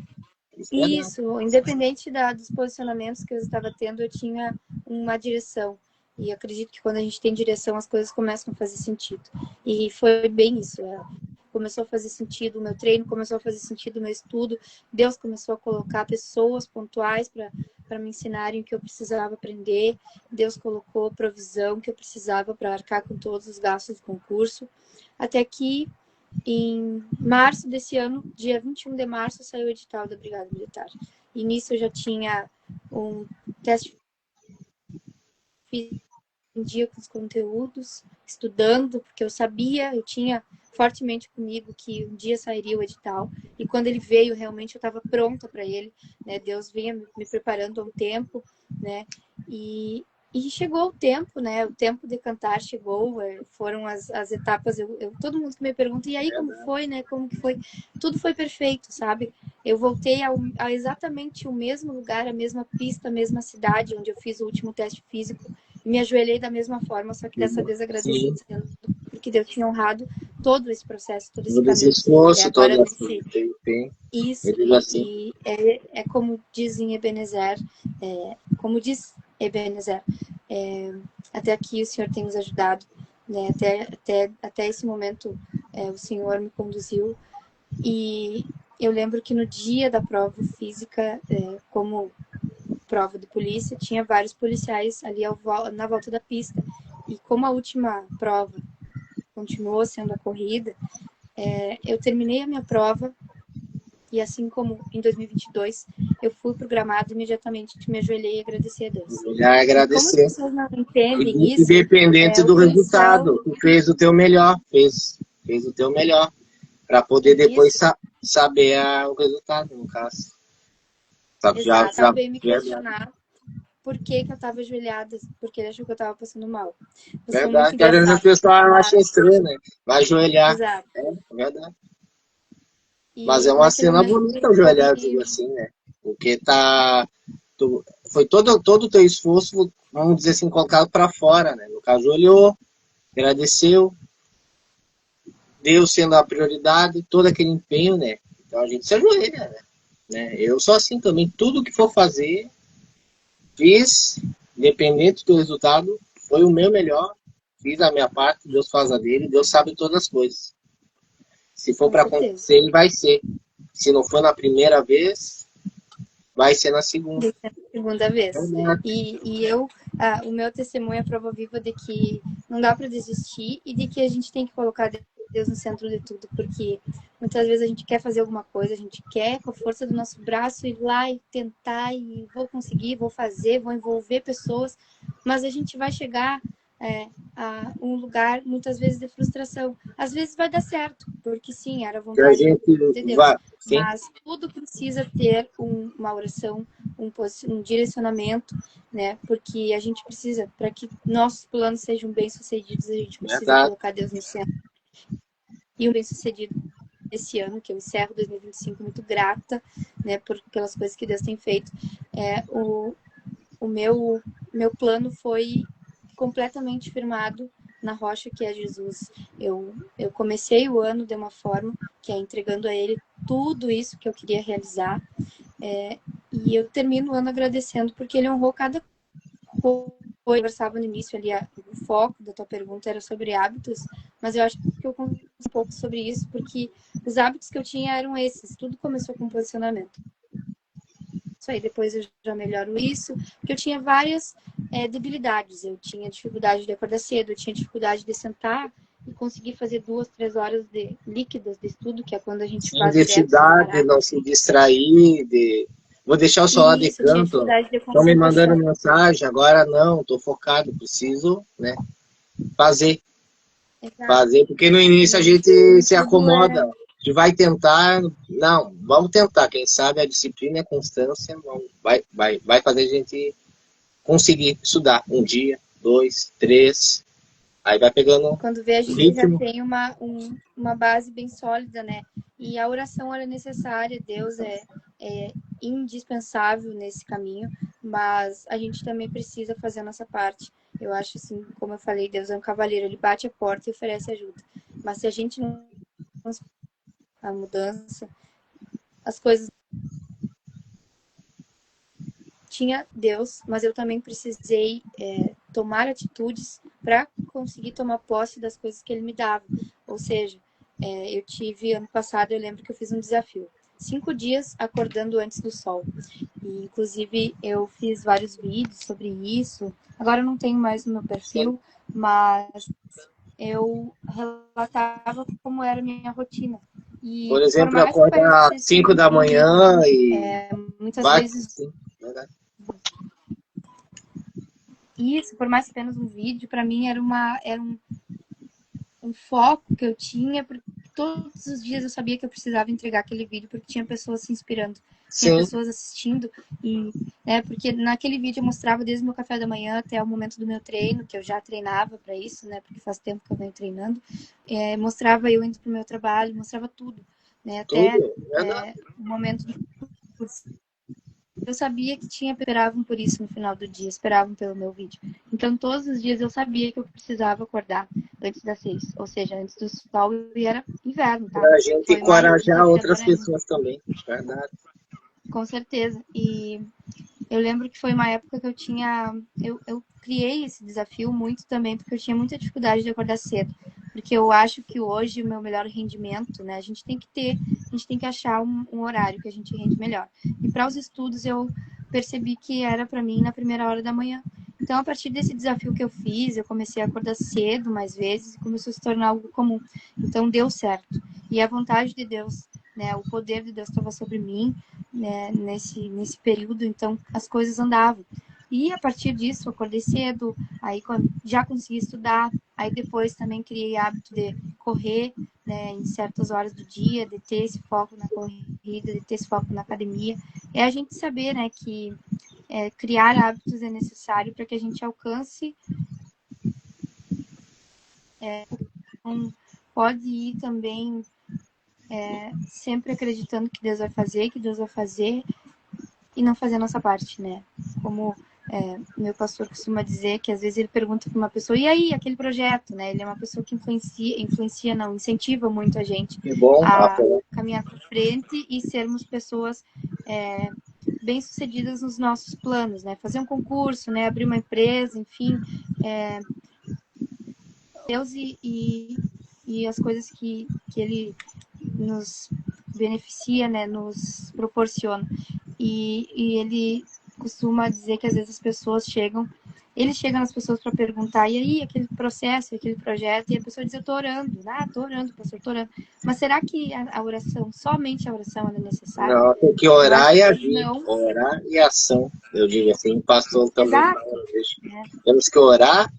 Isso, independente dos posicionamentos que eu estava tendo, eu tinha uma direção. E eu acredito que quando a gente tem direção, as coisas começam a fazer sentido. E foi bem isso. Começou a fazer sentido o meu treino, começou a fazer sentido o meu estudo. Deus começou a colocar pessoas pontuais para me ensinarem o que eu precisava aprender. Deus colocou provisão que eu precisava para arcar com todos os gastos do concurso. Até que, em março desse ano, dia 21 de março, saiu o edital da Brigada Militar. E nisso eu já tinha um teste em dia com os conteúdos, estudando, porque eu sabia, eu tinha fortemente comigo que um dia sairia o edital. E quando ele veio, realmente eu estava pronta para ele, né? Deus vinha me preparando há um tempo, né? E chegou o tempo, né? O tempo de cantar chegou, foram as etapas. Todo mundo que me pergunta, e aí como foi, né? Como que foi? Tudo foi perfeito, sabe? Eu voltei a exatamente o mesmo lugar, a mesma pista, a mesma cidade onde eu fiz o último teste físico. Me ajoelhei da mesma forma, só que dessa vez agradecendo, porque Deus tinha honrado todo esse processo, todo esse caminho. Esforço, todo esse isso, e é como dizem Ebenezer, até aqui o Senhor tem nos ajudado, né? Até esse momento o Senhor me conduziu. E eu lembro que no dia da prova física, como prova de polícia, tinha vários policiais ali na volta da pista. E como a última prova continuou sendo a corrida, eu terminei a minha prova e, assim como em 2022, eu fui pro gramado imediatamente, me ajoelhei e agradeci a Deus. Já agradecer. Como as pessoas não entendem isso... Independente do resultado, tu fez o teu melhor, fez o teu melhor, para poder depois saber o resultado, no caso. Exato, já veio me questionar por que eu estava ajoelhada, porque ele achou que eu estava passando mal. Verdade, porque às vezes as pessoas acham estranho, né? Vai ajoelhar. Exato. Verdade. Mas é uma cena bonita ajoelhar, digo assim, né? Porque foi todo o teu esforço, vamos dizer assim, colocado para fora, né? No caso, olhou, agradeceu, Deus sendo a prioridade, todo aquele empenho, né? Então a gente se ajoelha, né? né? Eu sou assim também, tudo que for fazer, fiz, independente do resultado, foi o meu melhor, fiz a minha parte, Deus faz a dele, Deus sabe todas as coisas. Se for Com para certeza. acontecer, ele vai ser. Se não for na primeira vez, vai ser na segunda. Desde a segunda vez. É, O meu testemunho é prova viva de que não dá para desistir e de que a gente tem que colocar Deus no centro de tudo, porque muitas vezes a gente quer fazer alguma coisa, a gente quer, com a força do nosso braço, ir lá e tentar, e vou conseguir, vou fazer, vou envolver pessoas, mas a gente vai chegar a um lugar, muitas vezes, de frustração. Às vezes vai dar certo, porque sim, era a que a vontade gente de Deus, vai, sim, mas tudo precisa ter uma oração, um direcionamento, né? Porque a gente precisa, para que nossos planos sejam bem-sucedidos, a gente precisa verdade. colocar Deus no centro. E um bem-sucedido esse ano, que eu encerro 2025 muito grata, né, pelas coisas que Deus tem feito. O meu plano foi completamente firmado na rocha que é Jesus. Eu comecei o ano de uma forma que é entregando a Ele tudo isso que eu queria realizar, e eu termino o ano agradecendo porque Ele honrou cada coisa. Eu conversava no início ali, o foco da tua pergunta era sobre hábitos, mas eu acho que eu conto um pouco sobre isso, porque os hábitos que eu tinha eram esses, tudo começou com posicionamento. Isso aí, depois eu já melhoro isso, porque eu tinha várias debilidades. Eu tinha dificuldade de acordar cedo, eu tinha dificuldade de sentar e conseguir fazer 2, 3 horas de líquidas de estudo, que é quando a gente Sim, faz de direto sem estudar, de parar. não se distrair, de vou deixar o celular E de isso, eu tinha canto, dificuldade de estão me mandando concentração. mensagem, agora não, estou focado, preciso, né, fazer, Exato. fazer, porque no início a E gente se tudo acomoda, era. a gente vai tentar, não, vamos tentar, quem sabe a disciplina e a constância vai fazer a gente conseguir estudar um dia, dois, três, aí vai pegando Quando vê, a o gente já ritmo. tem uma base bem sólida, né? E a oração era necessária, Deus é indispensável nesse caminho, mas a gente também precisa fazer a nossa parte. Eu acho assim, como eu falei, Deus é um cavaleiro, ele bate a porta e oferece ajuda. Mas se a gente não a mudança, as coisas tinha Deus, mas eu também precisei tomar atitudes para conseguir tomar posse das coisas que Ele me dava. Ou seja, eu tive, ano passado, eu lembro que eu fiz um desafio. 5 dias acordando antes do sol. E, inclusive, eu fiz vários vídeos sobre isso. Agora eu não tenho mais no meu Sim. perfil, mas eu relatava como era a minha rotina. Por E por exemplo, mais que acorda às parecesse 5 da bonito, manhã e muitas vai. vezes Sim, verdade. isso, por mais que apenas um vídeo, para mim era um foco que eu tinha, porque todos os dias eu sabia que eu precisava entregar aquele vídeo, porque tinha pessoas se inspirando, tinha Sim, pessoas assistindo, e porque naquele vídeo eu mostrava desde o meu café da manhã até o momento do meu treino, que eu já treinava para isso, né, porque faz tempo que eu venho treinando, mostrava eu indo pro meu trabalho, mostrava tudo, né, até tudo, verdade. o momento do curso. Eu sabia que esperavam por isso no final do dia, esperavam pelo meu vídeo. Então, todos os dias eu sabia que eu precisava acordar antes das 6, ou seja, antes do sol, e era inverno, tá? Pra gente Foi mais encorajar desafiador outras ainda, pessoas também, verdade. com certeza. E eu lembro que foi uma época que eu criei esse desafio muito também, porque eu tinha muita dificuldade de acordar cedo. Porque eu acho que hoje o meu melhor rendimento, né? A gente tem que achar um horário que a gente rende melhor. E para os estudos eu percebi que era para mim na primeira hora da manhã. Então, a partir desse desafio que eu fiz, eu comecei a acordar cedo mais vezes e começou a se tornar algo comum. Então, deu certo. E a vontade de Deus, né? O poder de Deus estava sobre mim, né, nesse período, então as coisas andavam. E a partir disso, eu acordei cedo, aí já consegui estudar, aí depois também criei hábito de correr, né, em certas horas do dia, de ter esse foco na corrida, de ter esse foco na academia. É a gente saber, né, que criar hábitos é necessário para que a gente alcance. Então, pode ir também sempre acreditando que Deus vai fazer, e não fazer a nossa parte, né? Como meu pastor costuma dizer, que às vezes ele pergunta para uma pessoa, e aí, aquele projeto, né? Ele é uma pessoa que influencia não, incentiva muito a gente Que bom, a Rafael. caminhar para frente e sermos pessoas bem-sucedidas nos nossos planos, né? Fazer um concurso, né? Abrir uma empresa, enfim. Deus e as coisas que Ele nos beneficia, né? Nos proporciona. E Ele costuma dizer que às vezes as pessoas chegam, ele chega nas pessoas para perguntar, e aí, aquele processo, aquele projeto, e a pessoa diz, eu tô orando, tô orando, pastor, tô orando. Mas será que a oração, somente a oração é necessária? Não, tem que Eu orar acho e que agir. não. Orar e ação. Eu digo assim, o pastor também Exato. fala. Temos que orar,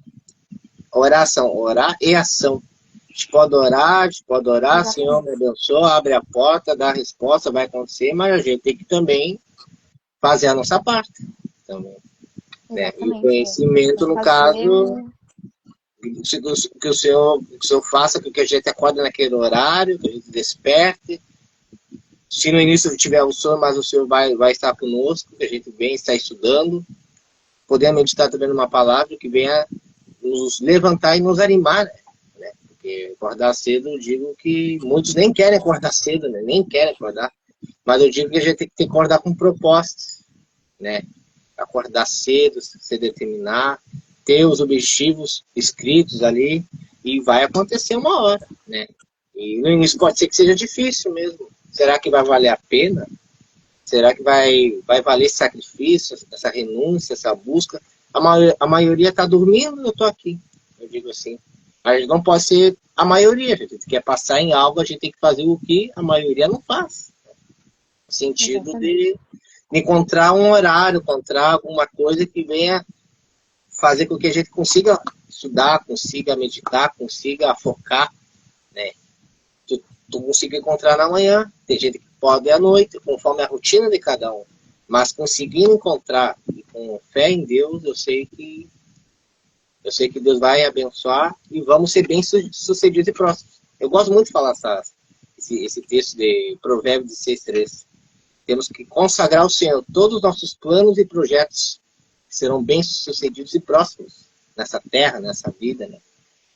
oração, orar e ação. A gente pode orar, Senhor, Exatamente. me abençoa, abre a porta, dá a resposta, vai acontecer, mas a gente tem que também fazer a nossa parte. Também, né? E o Exatamente. conhecimento, É no fazer caso, o. que o senhor faça com que a gente acorde naquele horário, que a gente desperte. Se no início tiver o sono, mas o Senhor vai estar conosco, que a gente venha estar estudando, podemos meditar também numa palavra que venha nos levantar e nos animar, né? Porque acordar cedo, eu digo que muitos nem querem acordar cedo, né? Nem querem acordar. Mas eu digo que a gente tem que acordar com propósitos, né? Acordar cedo, se determinar, ter os objetivos escritos ali e vai acontecer uma hora, né? E no início pode ser que seja difícil mesmo. Será que vai valer a pena? Será que vai valer esse sacrifício, essa renúncia, essa busca? A maioria está dormindo, eu estou aqui. Eu digo assim. Mas não pode ser a maioria. A gente quer passar em algo, a gente tem que fazer o que a maioria não faz. No sentido Exatamente. de encontrar um horário, encontrar alguma coisa que venha fazer com que a gente consiga estudar, consiga meditar, consiga focar, né? Tu consiga encontrar na manhã, tem gente que pode à noite, conforme a rotina de cada um. Mas conseguindo encontrar e com fé em Deus, eu sei que Deus vai abençoar e vamos ser bem sucedidos e próximos. Eu gosto muito de falar esse texto de Provérbios 16:3. Temos que consagrar ao Senhor todos os nossos planos e projetos que serão bem sucedidos e próximos nessa terra, nessa vida, né?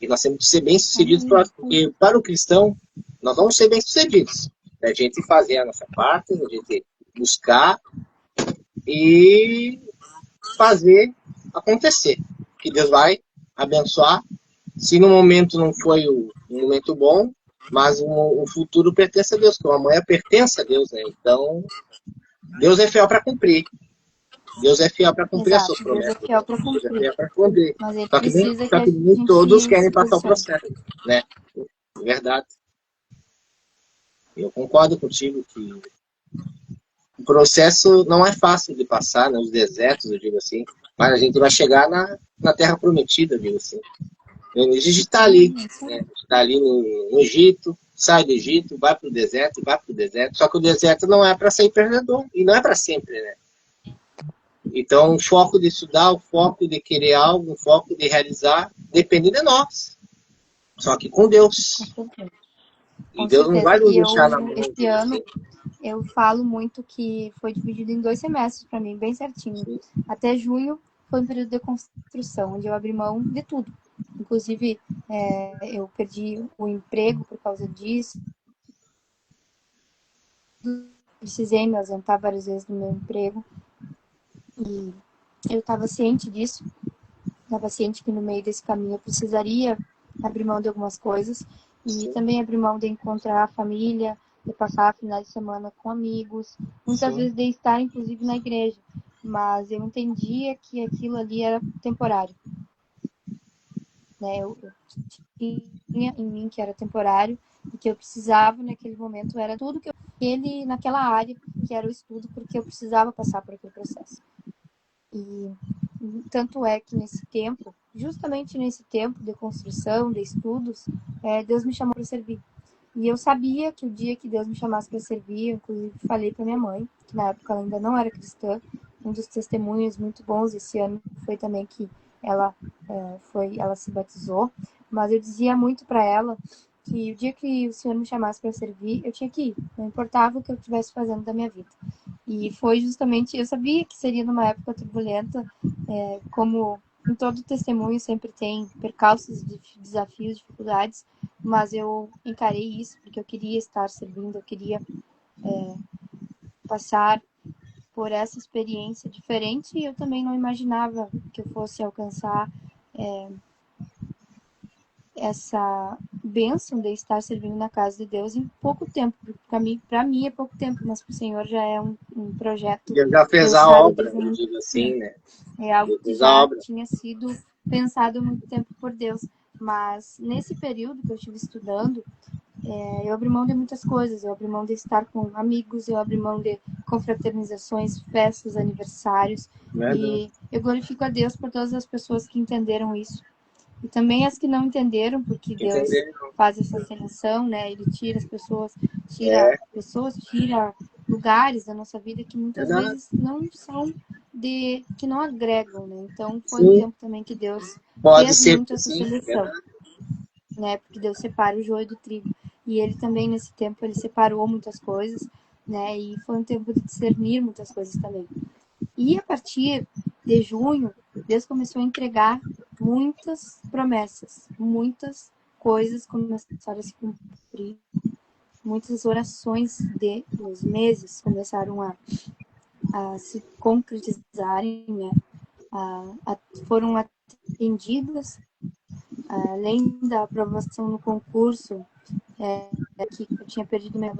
E nós temos que ser bem-sucedidos, Amém. porque para o cristão, nós vamos ser bem-sucedidos. A gente fazer a nossa parte, a gente buscar e fazer acontecer. Que Deus vai abençoar. Se no momento não foi um momento bom, mas o futuro pertence a Deus, que o amanhã pertence a Deus, né? Então, Deus é fiel para cumprir. Deus é fiel para cumprir as suas Exato. Deus é promessas. fiel para Deus é cumprir. fiel para cumprir. Mas ele Só que, nem, precisa que só a que nem todos gente querem se passar o posicione. processo, né? Verdade. Eu concordo contigo que o processo não é fácil de passar, né? Os desertos, eu digo assim, mas a gente vai chegar na Terra Prometida, eu digo assim. A gente está ali, né? Está ali no Egito, sai do Egito, vai para o deserto, vai para o deserto. Só que o deserto não é para sair perdedor, e não é para sempre, né? Então, o foco de estudar, o foco de querer algo, o foco de realizar, depende de nós. Só que com Deus. Com certeza. E Com Deus não certeza. vai nos E deixar na eu, mão, esse digo ano, assim. eu falo muito que foi dividido em 2 semestres para mim, bem certinho. Até junho foi um período de construção, onde eu abri mão de tudo. Inclusive, eu perdi o emprego por causa disso. Precisei me ausentar várias vezes do meu emprego. E eu estava ciente disso. Estava ciente que no meio desse caminho eu precisaria abrir mão de algumas coisas. E Sim, também abrir mão de encontrar a família, de passar finais de semana com amigos. Muitas sim, vezes de estar, inclusive, na igreja. Mas eu entendia que aquilo ali era temporário. Né? Eu tinha em mim que era temporário e que eu precisava naquele momento era tudo que eu ele naquela área que era o estudo porque eu precisava passar por aquele processo. E tanto é que nesse tempo, justamente nesse tempo de construção, de estudos, Deus me chamou para servir. E eu sabia que o dia que Deus me chamasse para servir, eu inclusive falei para minha mãe, que na época ela ainda não era cristã, um dos testemunhos muito bons esse ano foi também que ela ela se batizou, mas eu dizia muito para ela que o dia que o Senhor me chamasse para servir, eu tinha que ir, não importava o que eu estivesse fazendo da minha vida. E foi justamente, eu sabia que seria numa época turbulenta, como em todo testemunho sempre tem percalços, desafios, dificuldades, mas eu encarei isso porque eu queria estar servindo, eu queria passar por essa experiência diferente, eu também não imaginava que eu fosse alcançar essa bênção de estar servindo na casa de Deus em pouco tempo. Para mim é pouco tempo, mas para o Senhor já é um projeto Deus já fez a pensado obra, desde eu muito digo tempo. assim, né? É algo Deus que fez a já obra. tinha sido pensado há muito tempo por Deus. Mas nesse período que eu estive estudando, eu abri mão de muitas coisas. Eu abri mão de estar com amigos, eu abri mão de confraternizações, festas, aniversários. Verdade. E eu glorifico a Deus por todas as pessoas que entenderam isso. E também as que não entenderam, porque Deus Entenderam? faz essa seleção, né? Ele É, tira lugares da nossa vida que muitas verdade. vezes não são que não agregam, né? Então foi um Sim, tempo também que Deus pode fez ser muito essa sim, seleção, verdade. né? Porque Deus separa o joio do trigo. E ele também nesse tempo ele separou muitas coisas, né? E foi um tempo de discernir muitas coisas também. E a partir de junho, Deus começou a entregar muitas promessas, muitas coisas começaram a se cumprir, muitas orações dos meses começaram a se concretizarem, né? Foram atendidas, além da aprovação no concurso, que eu tinha perdido meu.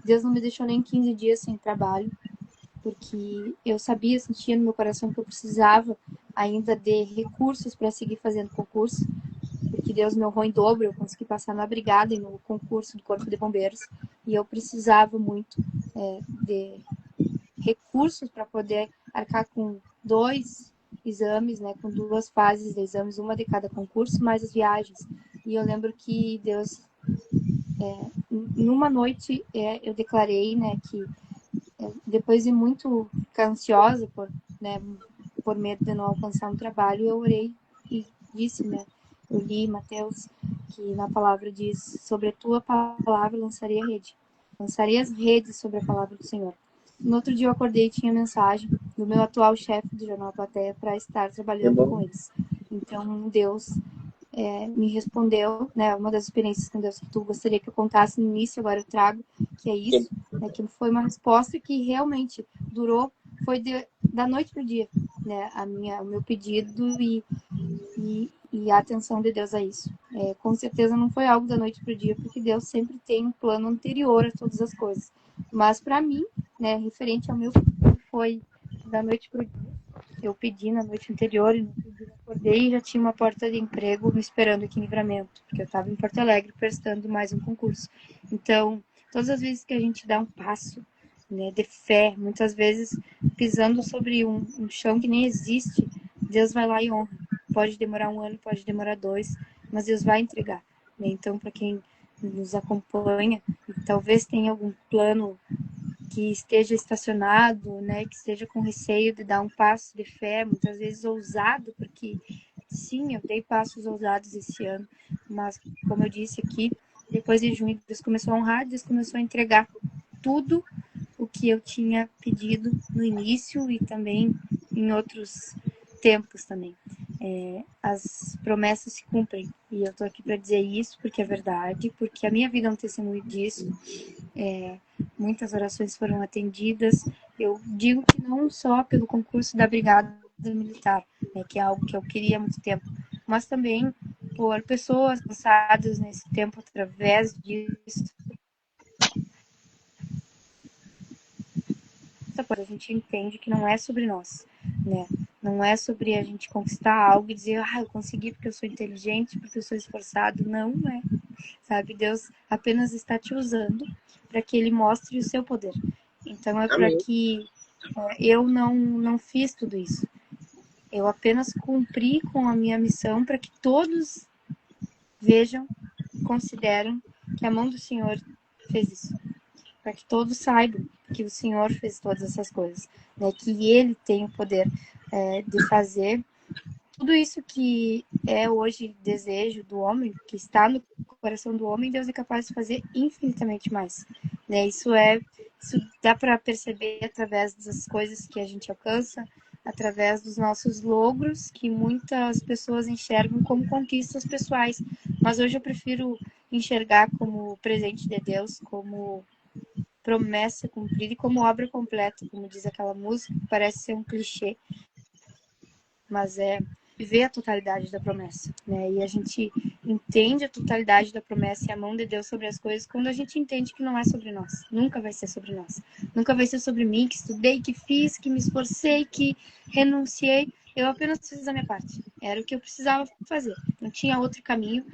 Deus não me deixou nem 15 dias sem trabalho, porque eu sabia, sentia no meu coração que eu precisava ainda de recursos para seguir fazendo concurso, porque Deus me honrou em dobro, eu consegui passar na brigada e no concurso do Corpo de Bombeiros, e eu precisava muito de recursos para poder arcar com 2 exames, né, com 2 fases de exames, uma de cada concurso, mais as viagens. E eu lembro que Deus, numa noite, eu declarei, né, que depois de muito ficar ansiosa por medo de não alcançar um trabalho, eu orei e disse, né? Eu li Mateus, que na palavra diz: sobre a tua palavra lançarei a rede. Lançarei as redes sobre a palavra do Senhor. No outro dia eu acordei e tinha mensagem do meu atual chefe do Jornal Plateia para estar Que trabalhando bom. com eles. Então, Deus me respondeu, né? Uma das experiências com Deus que tu gostaria que eu contasse no início, agora eu trago, que é Que isso, né? Que foi uma resposta que realmente durou, foi da noite pro dia, né? O meu pedido e a atenção de Deus a isso. Com certeza não foi algo da noite pro dia, porque Deus sempre tem um plano anterior a todas as coisas. Mas para mim, né? Referente ao meu pedido, foi da noite pro dia. Eu pedi na noite anterior e no outro dia eu acordei e já tinha uma porta de emprego me esperando aqui em Livramento, porque eu estava em Porto Alegre prestando mais um concurso. Então, todas as vezes que a gente dá um passo, né, de fé, muitas vezes pisando sobre um chão que nem existe, Deus vai lá e honra. Pode demorar 1 ano, pode demorar 2, mas Deus vai entregar. Né? Então, para quem nos acompanha, talvez tenha algum plano que esteja estacionado, né, que esteja com receio de dar um passo de fé, muitas vezes ousado, porque sim, eu dei passos ousados esse ano, mas como eu disse aqui, depois de junho, Deus começou a honrar, Deus começou a entregar tudo o que eu tinha pedido no início e também em outros tempos também. As promessas se cumprem e eu tô aqui para dizer isso porque é verdade, porque a minha vida é um testemunho disso. Muitas orações foram atendidas. Eu digo que não só pelo concurso da Brigada Militar, né, que é algo que eu queria há muito tempo, mas também por pessoas passadas nesse tempo através disso. A gente entende que não é sobre nós, né? Não é sobre a gente conquistar algo e dizer, eu consegui porque eu sou inteligente, porque eu sou esforçado. Não é, sabe? Deus apenas está te usando para que Ele mostre o seu poder. Então é para amém. que eu não fiz tudo isso. Eu apenas cumpri com a minha missão para que todos vejam, considerem que a mão do Senhor fez isso. Para que todos saibam que o Senhor fez todas essas coisas, né? Que Ele tem o poder de fazer tudo isso que é hoje desejo do homem, que está no coração do homem, Deus é capaz de fazer infinitamente mais. Né? Isso dá para perceber através das coisas que a gente alcança, através dos nossos logros, que muitas pessoas enxergam como conquistas pessoais. Mas hoje eu prefiro enxergar como presente de Deus, como promessa cumprida e como obra completa, como diz aquela música, parece ser um clichê, mas é viver a totalidade da promessa, né? E a gente entende a totalidade da promessa e a mão de Deus sobre as coisas quando a gente entende que não é sobre nós. Nunca vai ser sobre nós. Nunca vai ser sobre mim, que estudei, que fiz, que me esforcei, que renunciei. Eu apenas fiz a minha parte. Era o que eu precisava fazer. Não tinha outro caminho,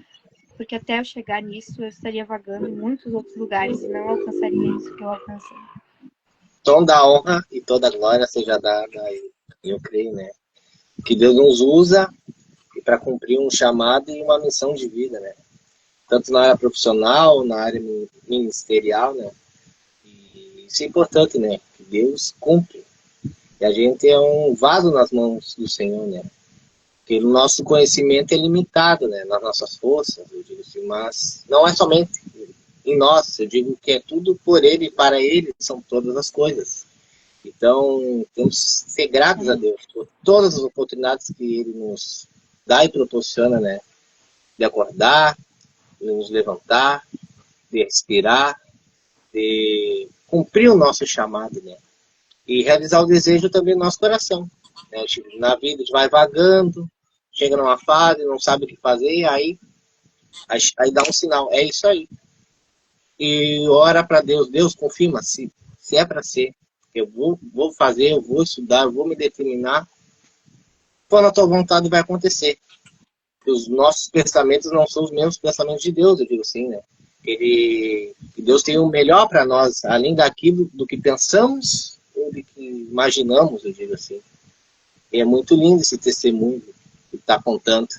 porque até eu chegar nisso, eu estaria vagando em muitos outros lugares e não alcançaria isso que eu alcancei. Toda a honra e toda a glória seja dada a Ele. Eu creio, né? Que Deus nos usa para cumprir um chamado e uma missão de vida, né? Tanto na área profissional, na área ministerial, né? E isso é importante, né? Que Deus cumpre. E a gente é um vaso nas mãos do Senhor, né? Porque o nosso conhecimento é limitado, né? Nas nossas forças, eu digo assim, mas não é somente em nós, eu digo que é tudo por Ele e para Ele são todas as coisas. Então, temos que ser gratos a Deus por todas as oportunidades que Ele nos dá e proporciona, né? De acordar, de nos levantar, de respirar, de cumprir o nosso chamado, né? E realizar o desejo também no nosso coração. Né? Na vida a gente vai vagando, chega numa fase, não sabe o que fazer, aí dá um sinal, é isso aí. E ora para Deus, Deus confirma se é para ser. Eu vou fazer, eu vou estudar, eu vou me determinar. Quando a tua vontade vai acontecer. Os nossos pensamentos não são os mesmos pensamentos de Deus, eu digo assim, né? Que Deus tem o melhor para nós, além daquilo do que pensamos ou do que imaginamos, eu digo assim. E é muito lindo esse testemunho que está contando.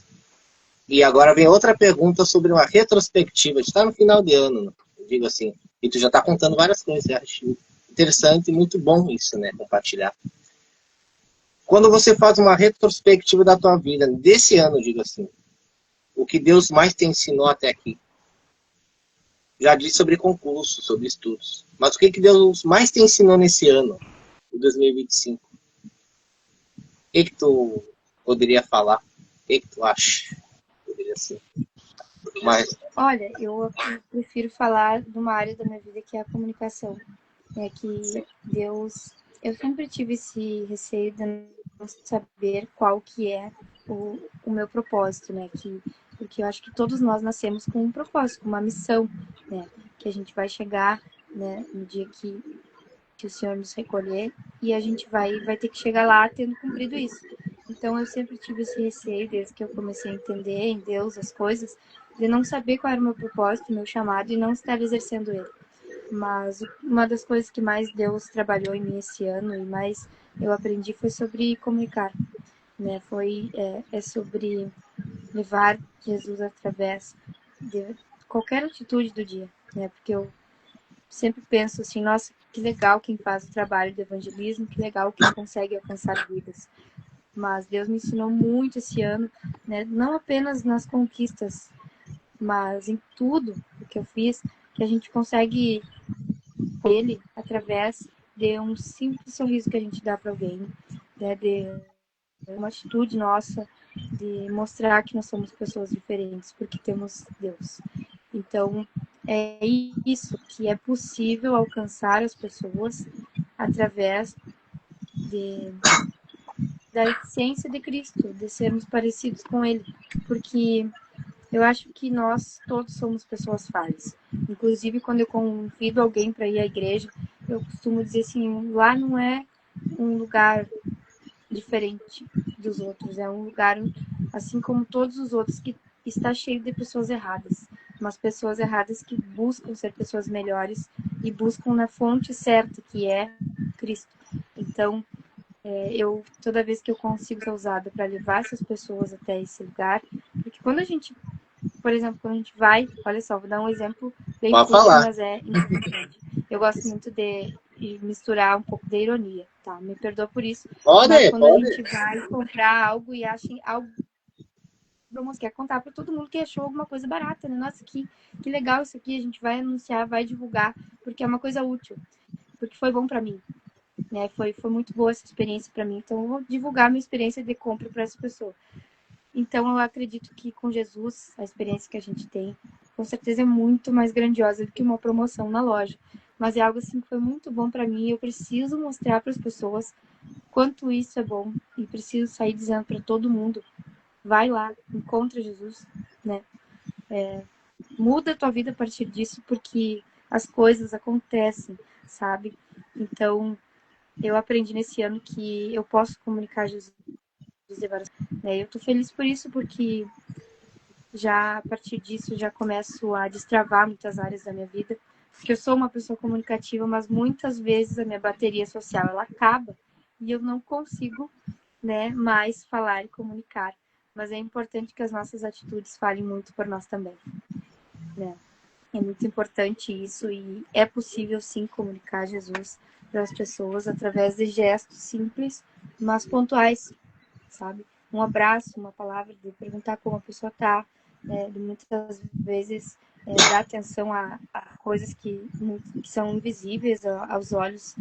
E agora vem outra pergunta sobre uma retrospectiva. A gente está no final de ano, né? Eu digo assim, e tu já está contando várias coisas. Eu acho interessante e muito bom isso, né? Compartilhar. Quando você faz uma retrospectiva da tua vida, desse ano, eu digo assim, o que Deus mais te ensinou até aqui? Já disse sobre concurso, sobre estudos. Mas o que Deus mais te ensinou nesse ano, de 2025? O que tu poderia falar? O que tu acha? Poderia ser. Mas, Olha, eu prefiro falar de uma área da minha vida que é a comunicação. É que Deus... Eu sempre tive esse receio de não saber qual que é o meu propósito, né? Porque eu acho que todos nós nascemos com um propósito, com uma missão, né? Que a gente vai chegar, né, no dia que o Senhor nos recolher e a gente vai ter que chegar lá tendo cumprido isso. Então eu sempre tive esse receio desde que eu comecei a entender em Deus as coisas, de não saber qual era o meu propósito, o meu chamado e não estar exercendo ele. Mas uma das coisas que mais Deus trabalhou em mim esse ano e mais eu aprendi foi sobre comunicar, né? É sobre levar Jesus através de qualquer atitude do dia, né? Porque eu sempre penso assim, nossa, que legal quem faz o trabalho de evangelismo, que legal quem consegue alcançar vidas. Mas Deus me ensinou muito esse ano, né? Não apenas nas conquistas, mas em tudo o que eu fiz, que a gente consegue ele através de um simples sorriso que a gente dá para alguém, né? De uma atitude nossa de mostrar que nós somos pessoas diferentes, porque temos Deus. Então, é isso, que é possível alcançar as pessoas através da essência de Cristo, de sermos parecidos com Ele. Porque eu acho que nós todos somos pessoas falhas. Inclusive, quando eu convido alguém para ir à igreja, eu costumo dizer assim, lá não é um lugar diferente dos outros, é um lugar, assim como todos os outros, que está cheio de pessoas erradas, mas pessoas erradas que buscam ser pessoas melhores e buscam na fonte certa, que é Cristo. Então, eu toda vez que eu consigo ser usada para levar essas pessoas até esse lugar, porque quando a gente, por exemplo, quando a gente vai, olha só, vou dar um exemplo bem pode fútil, falar. mas é interessante. Eu gosto muito de misturar um pouco de ironia, tá? Me perdoa por isso, mas Pode, quando a pode. gente vai comprar algo e acha algo, vamos quer contar para todo mundo que achou alguma coisa barata, né? Nossa, que legal isso aqui, a gente vai anunciar, vai divulgar, porque é uma coisa útil, porque foi bom para mim, né? Foi muito boa essa experiência para mim, então eu vou divulgar minha experiência de compra para essa pessoa. Então, eu acredito que com Jesus, a experiência que a gente tem, com certeza é muito mais grandiosa do que uma promoção na loja. mas é algo assim que foi muito bom para mim. Eu preciso mostrar para as pessoas quanto isso é bom e preciso sair dizendo para todo mundo: vai lá, encontra Jesus, né? Muda a tua vida a partir disso, porque as coisas acontecem, sabe? Então, eu aprendi nesse ano que eu posso comunicar Jesus de várias, né? Eu tô feliz por isso, porque já a partir disso já começo a destravar muitas áreas da minha vida, porque eu sou uma pessoa comunicativa, mas muitas vezes a minha bateria social ela acaba e eu não consigo, né, mais falar e comunicar. Mas é importante que as nossas atitudes falem muito por nós também, né? É muito importante isso e é possível sim comunicar Jesus para as pessoas através de gestos simples, mas pontuais, sabe? Um abraço, uma palavra, de perguntar como a pessoa está, né? De muitas vezes dar atenção a coisas que são invisíveis aos olhos,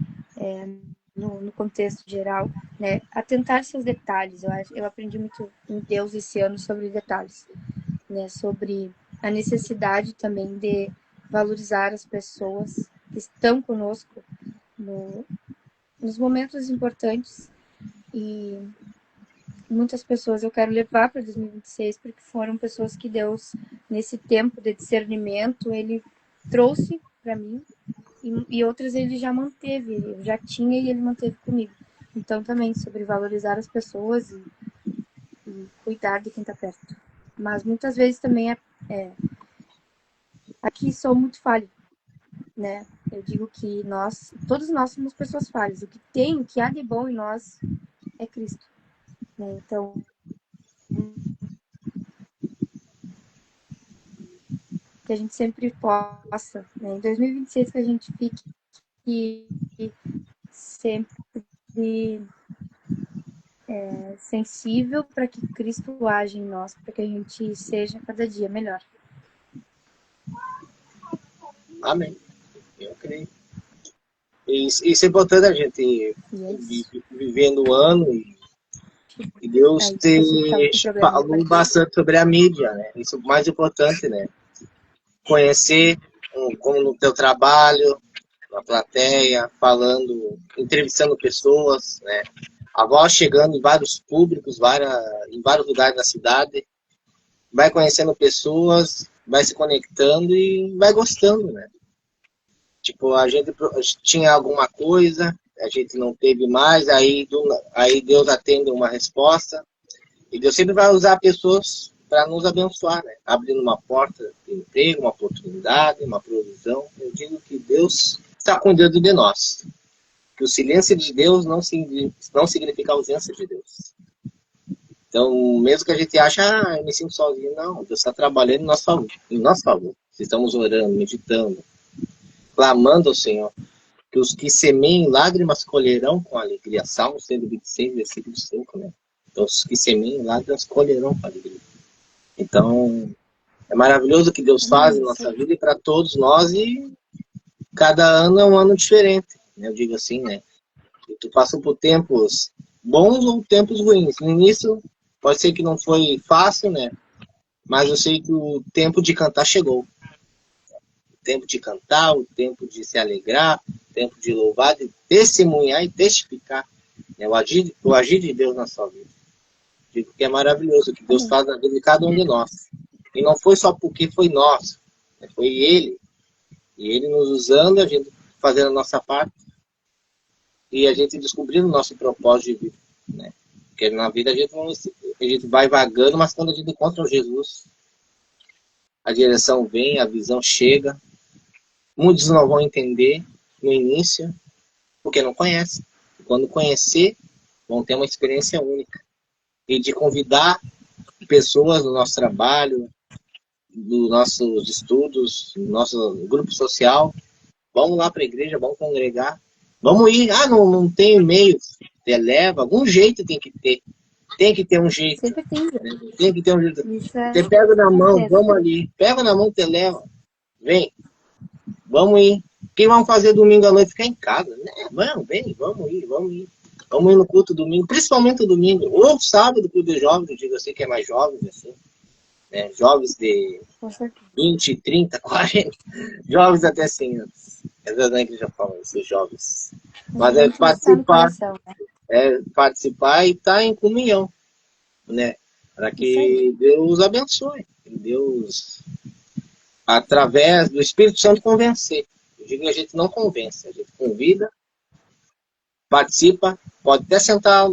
no contexto geral, né? Atentar-se aos detalhes. Eu aprendi muito em Deus esse ano sobre detalhes, né? Sobre a necessidade também de valorizar as pessoas que estão conosco nos momentos importantes. E muitas pessoas eu quero levar para 2026, porque foram pessoas que Deus, nesse tempo de discernimento, Ele trouxe para mim, e outras Ele já manteve, eu já tinha e Ele manteve comigo. Então, também sobre valorizar as pessoas e cuidar de quem está perto. Mas muitas vezes também aqui sou muito falha, né? Eu digo que todos nós somos pessoas falhas. O que há de bom em nós é Cristo, né? Então, que a gente sempre possa, né? Em 2026 que a gente fique sempre sensível para que Cristo age em nós, para que a gente seja cada dia melhor. Amém. Eu creio. Isso é importante a gente vivendo o ano e Deus falou bastante sobre a mídia, né? Isso é o mais importante, né? Conhecer como no teu trabalho, na plateia, falando, entrevistando pessoas, né? A voz chegando em vários públicos, em vários lugares da cidade, vai conhecendo pessoas, vai se conectando e vai gostando, né? Tipo, a gente tinha alguma coisa, a gente não teve mais, aí Deus atende uma resposta, e Deus sempre vai usar pessoas para nos abençoar, né? Abrindo uma porta de emprego, uma oportunidade, uma provisão. Eu digo que Deus está cuidando de nós. Que o silêncio de Deus não significa a ausência de Deus. Então, mesmo que a gente ache, eu me sinto sozinho, não, Deus está trabalhando em nosso favor. Se estamos orando, meditando, clamando ao Senhor, que os que semeiem lágrimas colherão com alegria. Salmo 126, versículo 5, né? Então, os que semeiem lágrimas colherão com alegria. Então, é maravilhoso o que Deus faz em nossa vida e para todos nós, e cada ano é um ano diferente, né? Eu digo assim, né? E tu passa por tempos bons ou tempos ruins. No início, pode ser que não foi fácil, né? Mas eu sei que o tempo de cantar chegou. O tempo de cantar, o tempo de se alegrar, o tempo de louvar, de testemunhar e testificar, né? O agir de Deus na sua vida. Digo que é maravilhoso o que Deus faz na vida de cada um de nós. E não foi só porque foi nosso, né? Foi Ele. E Ele nos usando, a gente fazendo a nossa parte, e a gente descobrindo o nosso propósito de vida, né? Porque na vida a gente vai vagando, mas quando a gente encontra o Jesus, a direção vem, a visão chega. Muitos não vão entender no início, porque não conhecem. E quando conhecer, vão ter uma experiência única. E de convidar pessoas do nosso trabalho, dos nossos estudos, do nosso grupo social, vamos lá para a igreja, vamos congregar. Vamos ir. Não tem e-mail. Leva, algum jeito tem que ter. Tem que ter um jeito. Sempre tem. Tem que ter um jeito. Você pega na mão, vamos ali. Pega na mão, te leva. Vem. Vamos ir. O que vamos fazer domingo à noite? Ficar em casa, né? Vamos ir. Vamos ir no culto domingo, principalmente o domingo. Ou sábado, culto de jovens, eu digo assim, que é mais jovens, assim. Né? Jovens de 20, 30, 40. Jovens até 100 anos. É verdade que já falam isso, os jovens. Mas Mas a gente está no coração, né? é participar e estar em comunhão, né? Para Isso aí. que Deus abençoe. Que Deus, através do Espírito Santo, convencer. Eu digo que a gente não convence, a gente convida, participa, pode até sentar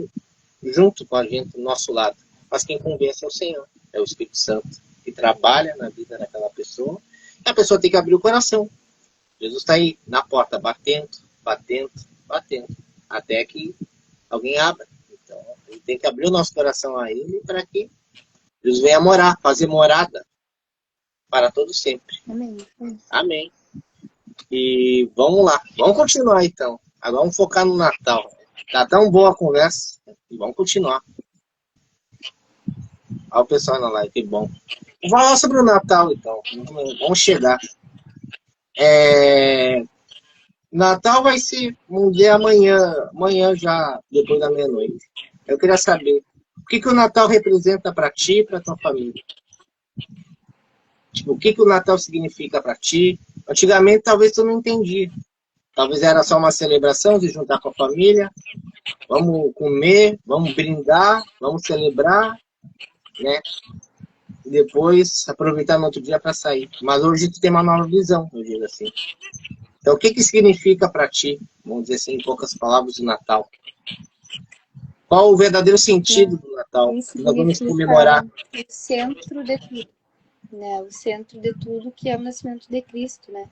junto com a gente, do nosso lado. Mas quem convence é o Senhor, é o Espírito Santo, que trabalha na vida daquela pessoa. E a pessoa tem que abrir o coração. Jesus está aí na porta, batendo, batendo, batendo, até que alguém abra. Então, a gente tem que abrir o nosso coração a Ele para que Jesus venha morar, fazer morada para todos sempre. Amém. Amém. E vamos lá, vamos continuar então. Agora vamos focar no Natal. Tá tão boa a conversa e vamos continuar. Olha o pessoal na live, que bom. Vamos falar sobre o Natal então. Vamos chegar. Natal vai ser, vamos dizer, amanhã já, depois da meia-noite. Eu queria saber, o que o Natal representa para ti e para tua família? Tipo, o que o Natal significa para ti? Antigamente, talvez tu não entendia. Talvez era só uma celebração de juntar com a família. Vamos comer, vamos brindar, vamos celebrar, né? E depois aproveitar no outro dia para sair. Mas hoje tu tem uma nova visão, eu digo assim. Então, o que significa para ti, vamos dizer assim, em poucas palavras, o Natal? Qual o verdadeiro sentido do Natal? Isso Nós vamos significa comemorar. o centro de tudo, né? O centro de tudo, que é o nascimento de Cristo, né?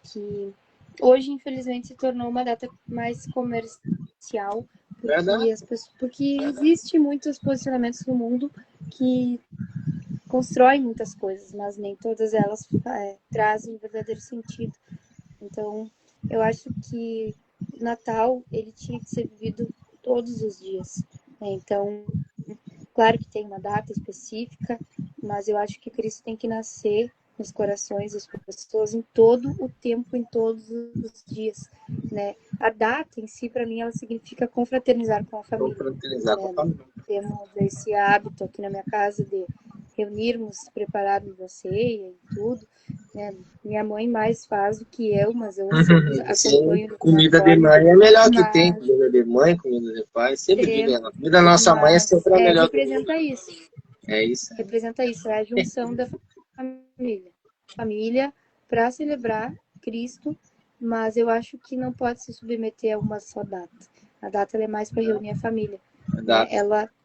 Que hoje, infelizmente, se tornou uma data mais comercial, porque existe muitos posicionamentos no mundo que constroem muitas coisas, mas nem todas elas trazem o verdadeiro sentido. Então, eu acho que o Natal, ele tinha que ser vivido todos os dias, né? Então, claro que tem uma data específica, mas eu acho que Cristo tem que nascer nos corações das pessoas em todo o tempo, em todos os dias, né? A data em si, para mim, ela significa confraternizar com a família. Confraternizar com a família. Temos esse hábito aqui na minha casa de reunirmos, prepararmos a ceia e tudo, né? Minha mãe mais faz do que eu, mas eu acompanho. Sim, comida de mãe é a melhor que tem. Comida de mãe, comida de pai, sempre digo. A comida da nossa mãe é sempre a melhor. Representa isso. É isso. Representa isso, é a junção da família. Família para celebrar Cristo, mas eu acho que não pode se submeter a uma só data. A data ela é mais para reunir a família.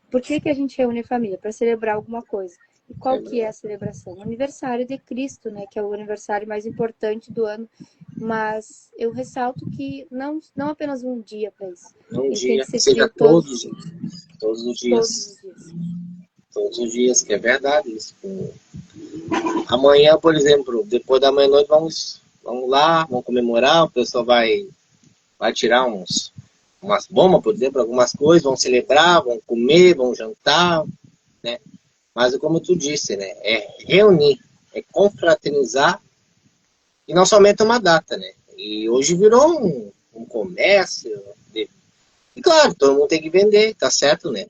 Por que a gente reúne a família? Para celebrar alguma coisa. E qual que é a celebração? O aniversário de Cristo, né? Que é o aniversário mais importante do ano. Mas eu ressalto que não apenas um dia para isso. Um dia, seja todos os dias. Todos os dias, que é verdade isso. Amanhã, por exemplo, depois da meia-noite, vamos lá, vamos comemorar, o pessoal vai tirar umas bombas, por exemplo, algumas coisas, vão celebrar, vão comer, vão jantar, né? Mas como tu disse, né? É reunir, é confraternizar, e não somente uma data, né? E hoje virou um comércio. E claro, todo mundo tem que vender, tá certo, né?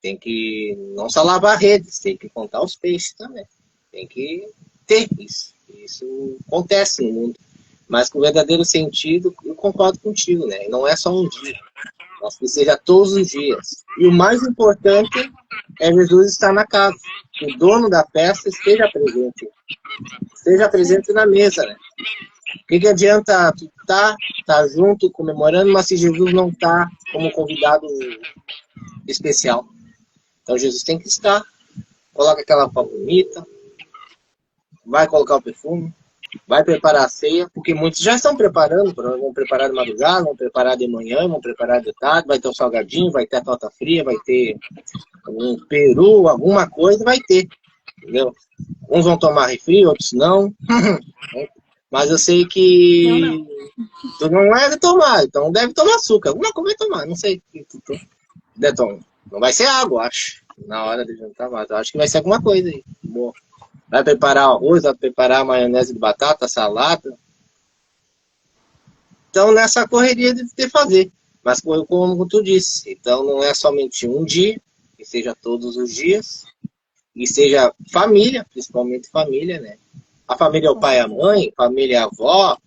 Tem que não só lavar redes, tem que contar os peixes também. Tem que ter isso. Isso acontece no mundo. Mas com o verdadeiro sentido, eu concordo contigo, né? Não é só um dia. Mas que seja todos os dias. E o mais importante é Jesus estar na casa. Que o dono da festa esteja presente. Esteja presente na mesa, né? O que adianta tu tá junto, comemorando, mas se Jesus não tá como convidado especial? Então Jesus tem que estar. Coloca aquela roupa bonita. Vai colocar o perfume. Vai preparar a ceia, porque muitos já estão preparando, vão preparar de madrugada, vão preparar de manhã, vão preparar de tarde, vai ter um salgadinho, vai ter a torta fria, vai ter um peru, alguma coisa, vai ter, entendeu? Uns vão tomar refri, outros não, mas eu sei que tu não é de tomar, então deve tomar açúcar, alguma coisa vai tomar, não sei o que tu deve tomar. Não vai ser água, acho, na hora de jantar, mas eu acho que vai ser alguma coisa aí, boa. Vai preparar arroz, vai preparar maionese de batata, salada. Então, nessa correria de fazer. Mas como tu disse, então não é somente um dia, que seja todos os dias. E seja família, principalmente família, né? A família é o pai e a mãe, família é a avó,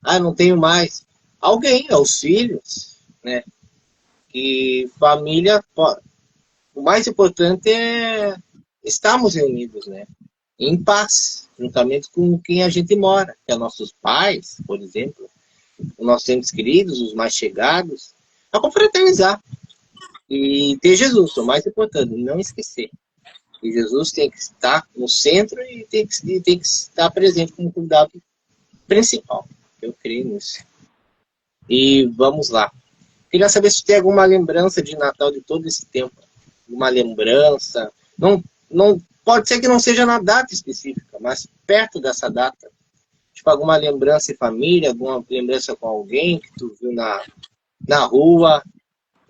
Ah, não tenho mais. Alguém, os filhos, né? E família, o mais importante é estarmos reunidos, né? Em paz, juntamente com quem a gente mora, que é nossos pais, por exemplo, os nossos entes queridos, os mais chegados, é confraternizar. E ter Jesus, o mais importante, não esquecer. E Jesus tem que estar no centro e tem que estar presente como cuidado principal. Eu creio nisso. E vamos lá. Queria saber se tem alguma lembrança de Natal de todo esse tempo. Uma lembrança. Não pode ser que não seja na data específica, mas perto dessa data. Tipo, alguma lembrança em família, alguma lembrança com alguém que tu viu na rua,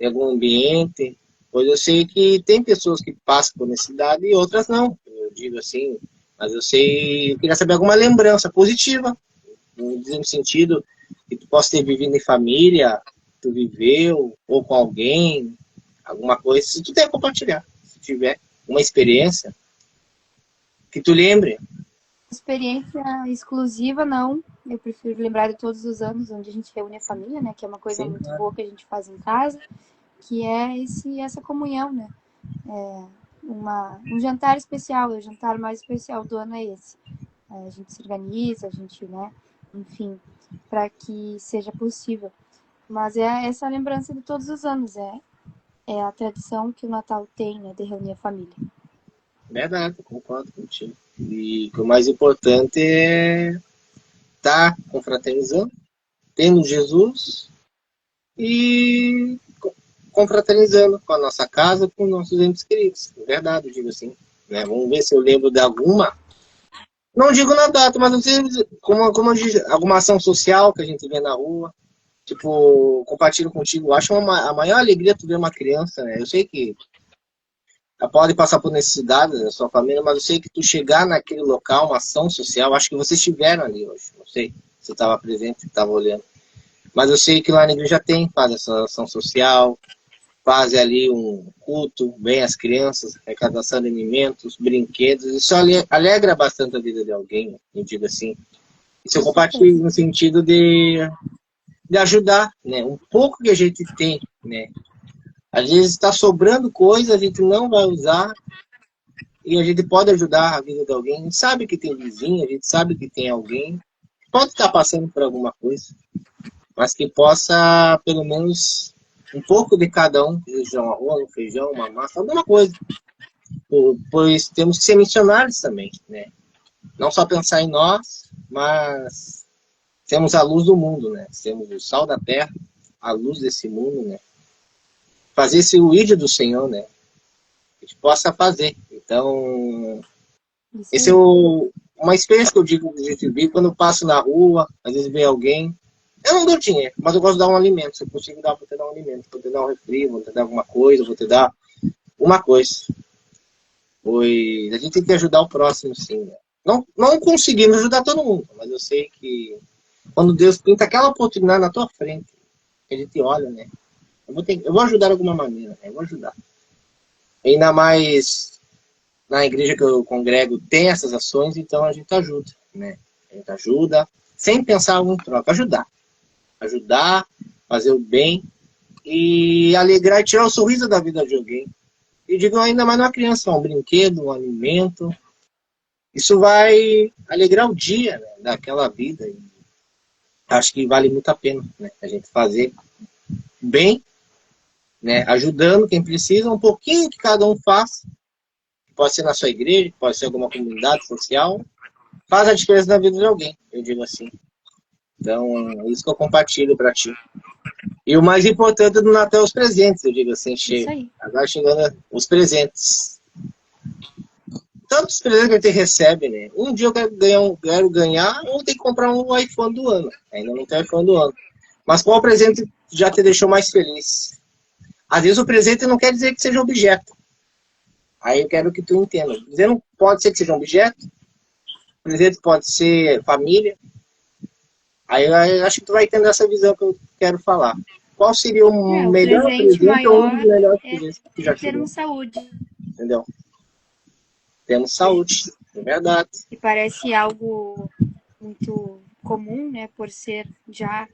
em algum ambiente. Pois eu sei que tem pessoas que passam por necessidade e outras não. Eu digo assim, mas eu queria saber alguma lembrança positiva, no sentido que tu possa ter vivido em família, tu viveu, ou com alguém, alguma coisa, se tu tem a compartilhar, se tiver uma experiência, que tu lembre. Experiência exclusiva, não. Eu prefiro lembrar de todos os anos onde a gente reúne a família, né? Que é uma coisa Sim, muito boa que a gente faz em casa, que é essa comunhão, né? Um jantar especial, o jantar mais especial do ano é esse. A gente se organiza, a gente, né? Enfim, para que seja possível. Mas é essa lembrança de todos os anos, é a tradição que o Natal tem, né? De reunir a família. verdade, concordo contigo. E o mais importante é estar confraternizando, tendo Jesus e confraternizando com a nossa casa, com nossos entes queridos. Verdade, eu digo assim. Né? Vamos ver se eu lembro de alguma. Não digo na data, mas eu sei como alguma ação social que a gente vê na rua. Tipo, compartilho contigo. Eu acho a maior alegria tu ver uma criança, né? Eu sei que ela pode passar por necessidades da sua família, mas eu sei que tu chegar naquele local, uma ação social, acho que vocês estiveram ali hoje. Não sei se estava presente, se estava olhando. Mas eu sei que lá na igreja faz essa ação social, faz ali um culto, bem as crianças, arrecadação de alimentos, brinquedos. Isso alegra bastante a vida de alguém, eu digo assim. Isso eu Com certeza. compartilho no sentido de ajudar, né? Um pouco que a gente tem, né? Às vezes está sobrando coisa, a gente não vai usar e a gente pode ajudar a vida de alguém. A gente sabe que tem vizinho, a gente sabe que tem alguém que pode estar passando por alguma coisa, mas que possa, pelo menos, um pouco de cada um, seja um arroz, um feijão, uma massa, alguma coisa. Pois temos que ser missionários também, né? Não só pensar em nós, mas temos a luz do mundo, né? Temos o sal da terra, a luz desse mundo, né? Fazer esse o ídolo do Senhor, né? Que a gente possa fazer. Então, Isso esse é aí. uma experiência que eu digo que a gente vive quando eu passo na rua, às vezes vem alguém. Eu não dou dinheiro, mas eu gosto de dar um alimento. Se eu consigo dar, vou te dar um alimento. Vou te dar um refri, vou te dar alguma coisa, vou te dar uma coisa. Pois a gente tem que ajudar o próximo, sim. Né? Não conseguimos ajudar todo mundo, mas eu sei que quando Deus pinta aquela oportunidade na tua frente, a gente olha, né? Eu vou ajudar de alguma maneira, né? Eu vou ajudar. Ainda mais na igreja que eu congrego tem essas ações, então a gente ajuda, né? A gente ajuda sem pensar em troca, ajudar. Ajudar, fazer o bem e alegrar e tirar o sorriso da vida de alguém. E digo ainda mais numa criança, um brinquedo, um alimento. Isso vai alegrar o dia, né, daquela vida. E acho que vale muito a pena, né, a gente fazer bem, né, ajudando quem precisa, um pouquinho que cada um faz. Pode ser na sua igreja, pode ser alguma comunidade social. Faz a diferença na vida de alguém, eu digo assim. Então, é isso que eu compartilho para ti. E o mais importante do Natal é os presentes, eu digo assim, Isso aí. agora chegando os presentes. Tantos presentes que a gente recebe, né? Um dia eu quero ganhar, ou tem que comprar um iPhone do ano. Ainda não tem iPhone do ano. Mas qual presente já te deixou mais feliz? Às vezes o presente não quer dizer que seja objeto. Aí eu quero que tu entenda. Dizer não pode ser que seja um objeto, o presente pode ser família. Aí eu acho que tu vai entender essa visão que eu quero falar. Qual seria o O melhor presente presente ou um dos maior melhores presentes que tu é já tirou? termos saúde. Entendeu? Temos saúde, é verdade. Que parece algo muito comum, né, por ser já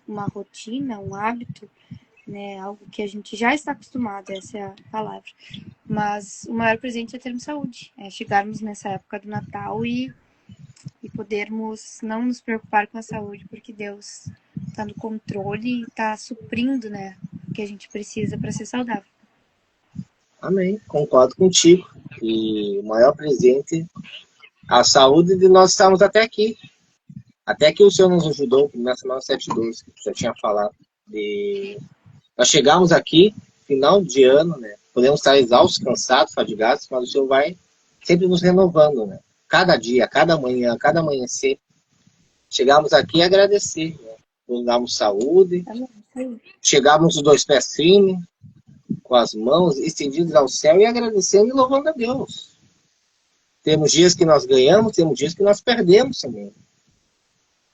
uma rotina, um hábito, né, algo que a gente já está acostumado, essa é a palavra. Mas o maior presente é termos saúde, é chegarmos nessa época do Natal e podermos não nos preocupar com a saúde, porque Deus está no controle e está suprindo, né, o que a gente precisa para ser saudável. Amém, concordo contigo. E o maior presente, a saúde de nós estarmos até aqui. Até que o Senhor nos ajudou, na semana 712, que já tinha falado. Nós chegamos aqui, final de ano, né? Podemos estar exaustos, cansados, fadigados, mas o Senhor vai sempre nos renovando, né? Cada dia, cada manhã, cada amanhecer. Chegamos aqui e agradecer, né? Nos damos saúde, chegamos os 2 pés firmes, com as mãos estendidas ao céu e agradecendo e louvando a Deus. Temos dias que nós ganhamos, temos dias que nós perdemos também.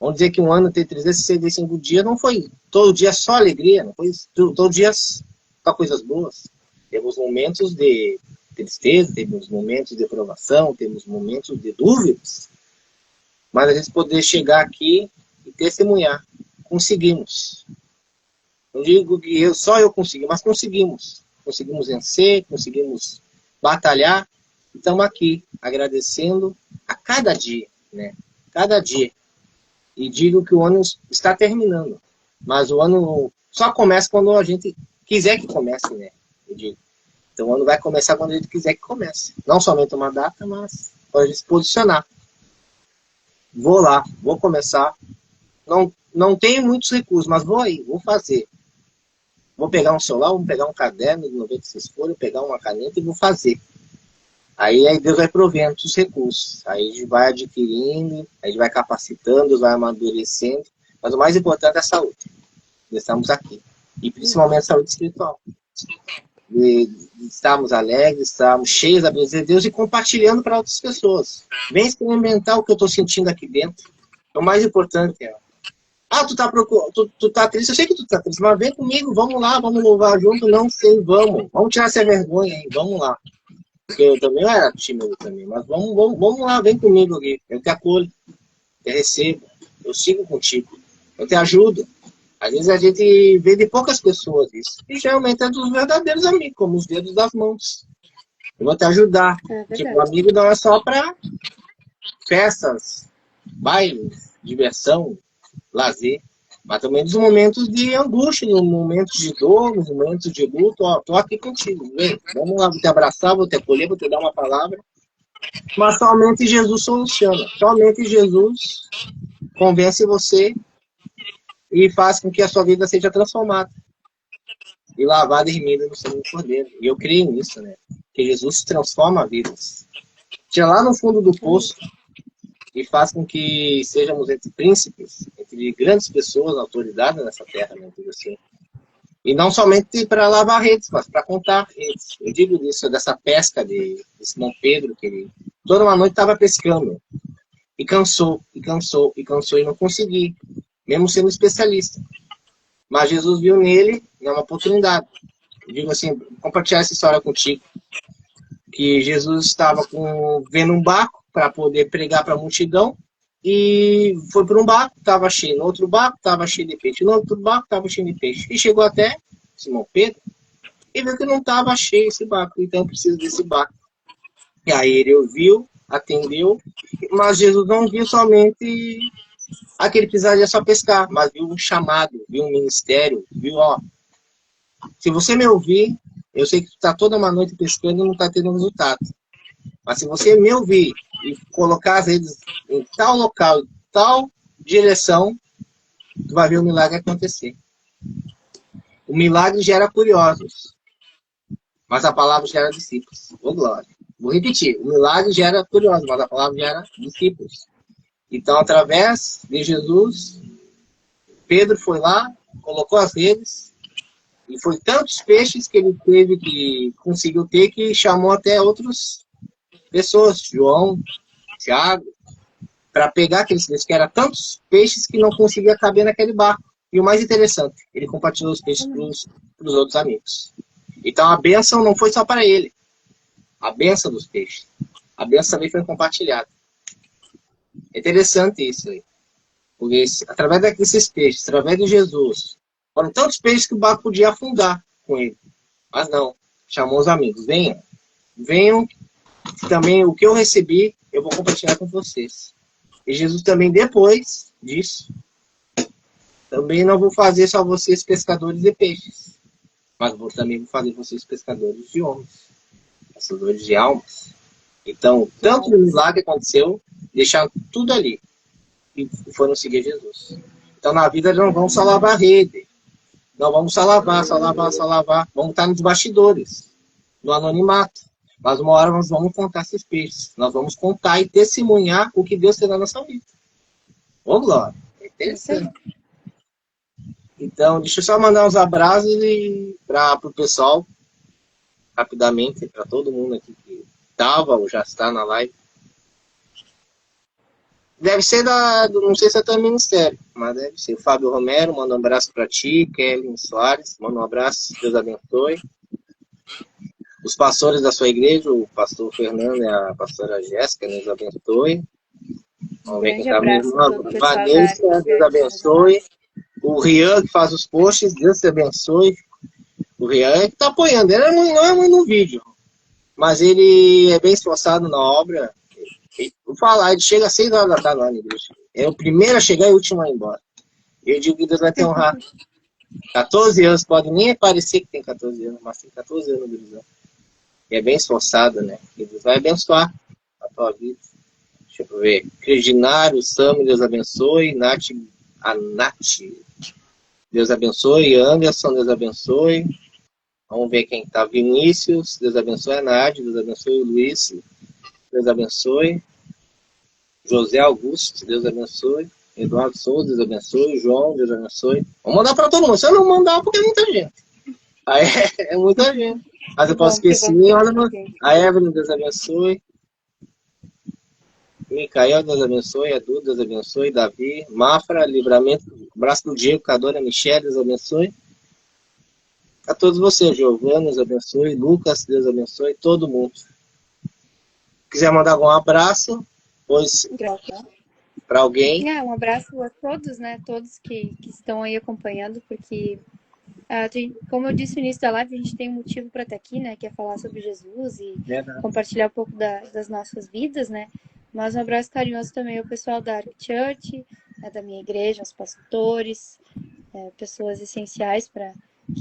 Vamos dizer que um ano tem 365 dias, não foi todo dia só alegria, não foi todo dia só coisas boas. Temos momentos de tristeza, temos momentos de provação, temos momentos de dúvidas. Mas a gente poder chegar aqui e testemunhar. Conseguimos. Não digo que só eu consegui, mas conseguimos. Conseguimos vencer, conseguimos batalhar. E estamos aqui, agradecendo a cada dia, né? Cada dia. E digo que o ano está terminando. Mas o ano só começa quando a gente quiser que comece, né? Eu digo. Então o ano vai começar quando a gente quiser que comece. Não somente uma data, mas para a gente se posicionar. Vou lá, vou começar. Não tenho muitos recursos, mas vou aí, vou fazer. Vou pegar um celular, vou pegar um caderno de 96 folhas, pegar uma caneta e vou fazer. Aí Deus vai provendo os recursos. Aí a gente vai adquirindo, a gente vai capacitando, vai amadurecendo. Mas o mais importante é a saúde. Estamos aqui. E principalmente a saúde espiritual. Estamos alegres, estamos cheios da presença de Deus e compartilhando para outras pessoas. Vem experimentar o que eu estou sentindo aqui dentro. É o mais importante. Tu tá triste, eu sei que tu tá triste, mas vem comigo, vamos lá, vamos louvar junto, não sei, vamos tirar essa vergonha aí, vamos lá. Porque eu também era tímido também, mas vamos lá, vem comigo aqui, eu te acolho, eu recebo, eu sigo contigo, eu te ajudo. Às vezes a gente vê de poucas pessoas isso, e geralmente é dos verdadeiros amigos, como os dedos das mãos. Eu vou te ajudar. Tipo, o amigo não é só para festas, bailes, diversão, lazer, mas também nos momentos de angústia, nos momentos de dor, nos momentos de luto. Tô aqui contigo, vem, vamos lá, vou te abraçar, vou te acolher, vou te dar uma palavra. Mas somente Jesus soluciona, somente Jesus convence você e faz com que a sua vida seja transformada e lavada e remida no sangue do Cordeiro. E eu creio nisso, né? Que Jesus transforma vidas. Tira lá no fundo do poço e faz com que sejamos entre príncipes, entre grandes pessoas, autoridades nessa terra, né? Assim. E não somente para lavar redes, mas para contar redes. Eu digo disso, dessa pesca de Simão Pedro, que ele toda uma noite estava pescando. E cansou, e não conseguiu, mesmo sendo especialista. Mas Jesus viu nele uma oportunidade. Eu digo assim, compartilhar essa história contigo. Que Jesus estava vendo um barco para poder pregar para a multidão e foi por um barco, estava cheio, no outro barco estava cheio de peixe, no outro barco estava cheio de peixe. E chegou até Simão Pedro e viu que não estava cheio esse barco, então precisa desse barco. E aí ele ouviu, atendeu, mas Jesus não viu somente aquele precisaria só pescar, mas viu um chamado, viu um ministério, viu, se você me ouvir, eu sei que tu está toda uma noite pescando e não está tendo resultado. Mas se você me ouvir e colocar as redes em tal local, em tal direção, tu vai ver o milagre acontecer. O milagre gera curiosos, mas a palavra gera discípulos. Ô glória. Vou repetir. O milagre gera curiosos, mas a palavra gera discípulos. Então, através de Jesus, Pedro foi lá, colocou as redes, e foi tantos peixes que ele teve que conseguiu ter que chamou até outras pessoas, João, Tiago, para pegar aqueles peixes, que eram tantos peixes que não conseguia caber naquele barco. E o mais interessante, ele compartilhou os peixes para os outros amigos. Então a bênção não foi só para ele, a bênção dos peixes. A bênção também foi compartilhada. É interessante isso aí. Porque através desses peixes, através de Jesus, foram tantos peixes que o barco podia afundar com ele. Mas não, chamou os amigos. Venham, venham, também o que eu recebi, eu vou compartilhar com vocês. E Jesus também, depois disso, também não vou fazer só vocês pescadores de peixes, mas também vou fazer vocês pescadores de homens, pescadores de almas. Então, tanto o milagre aconteceu, deixaram tudo ali e foram seguir Jesus. Então, na vida, não vamos só lavar a rede, não vamos só lavar, vamos estar nos bastidores, no anonimato. Mas uma hora nós vamos contar esses peixes, nós vamos contar e testemunhar o que Deus fez na nossa vida. Vamos lá, é interessante. Então, deixa eu só mandar uns abraços para o pessoal, rapidamente, para todo mundo aqui que estava ou já está na live. Deve ser não sei se é do ministério, mas deve ser. O Fábio Romero, manda um abraço para ti. Kelly Soares, manda um abraço, Deus abençoe. Os pastores da sua igreja, o pastor Fernando e a pastora Jéssica, Deus abençoe. Vamos ver quem está mesmo. Vanessa, Deus abençoe. O Rian, que faz os posts, Deus te abençoe. O Rian que está apoiando. Ele não é muito no vídeo, mas ele é bem esforçado na obra. Vou falar, ele chega às 6 horas da tarde lá na igreja. É o primeiro a chegar e o último a ir embora. Eu digo que Deus vai te honrar. 14 anos, pode nem parecer que tem 14 anos, mas tem 14 anos no Grisão. E é bem esforçado, né? E Deus vai abençoar a tua vida. Deixa eu ver. Reginário, Sam, Deus abençoe. A Nath, Deus abençoe. Anderson, Deus abençoe. Vamos ver quem está. Vinícius, Deus abençoe. A Nádia, Deus abençoe. Luiz, Deus abençoe. José Augusto, Deus abençoe. Eduardo Souza, Deus abençoe. João, Deus abençoe. Vamos mandar para todo mundo. Se eu não mandar, porque é muita gente. Aí é muita gente. Mas eu posso esquecer. Olha, a Evelyn, Deus abençoe. Micael, Deus abençoe. Edu, Deus abençoe. Davi, Mafra, Livramento. Abraço do Diego, Cadônia, Michelle, Deus abençoe. A todos vocês, Giovana, Deus abençoe. Lucas, Deus abençoe. Todo mundo. Quiser mandar algum abraço, pois para alguém. Um abraço a todos, né? Todos que estão aí acompanhando, porque, como eu disse no início da live, a gente tem um motivo para estar aqui, né? Que é falar sobre Jesus e compartilhar um pouco das nossas vidas, né? Mas um abraço carinhoso também ao pessoal da Ark Church, da minha igreja, aos pastores, pessoas essenciais para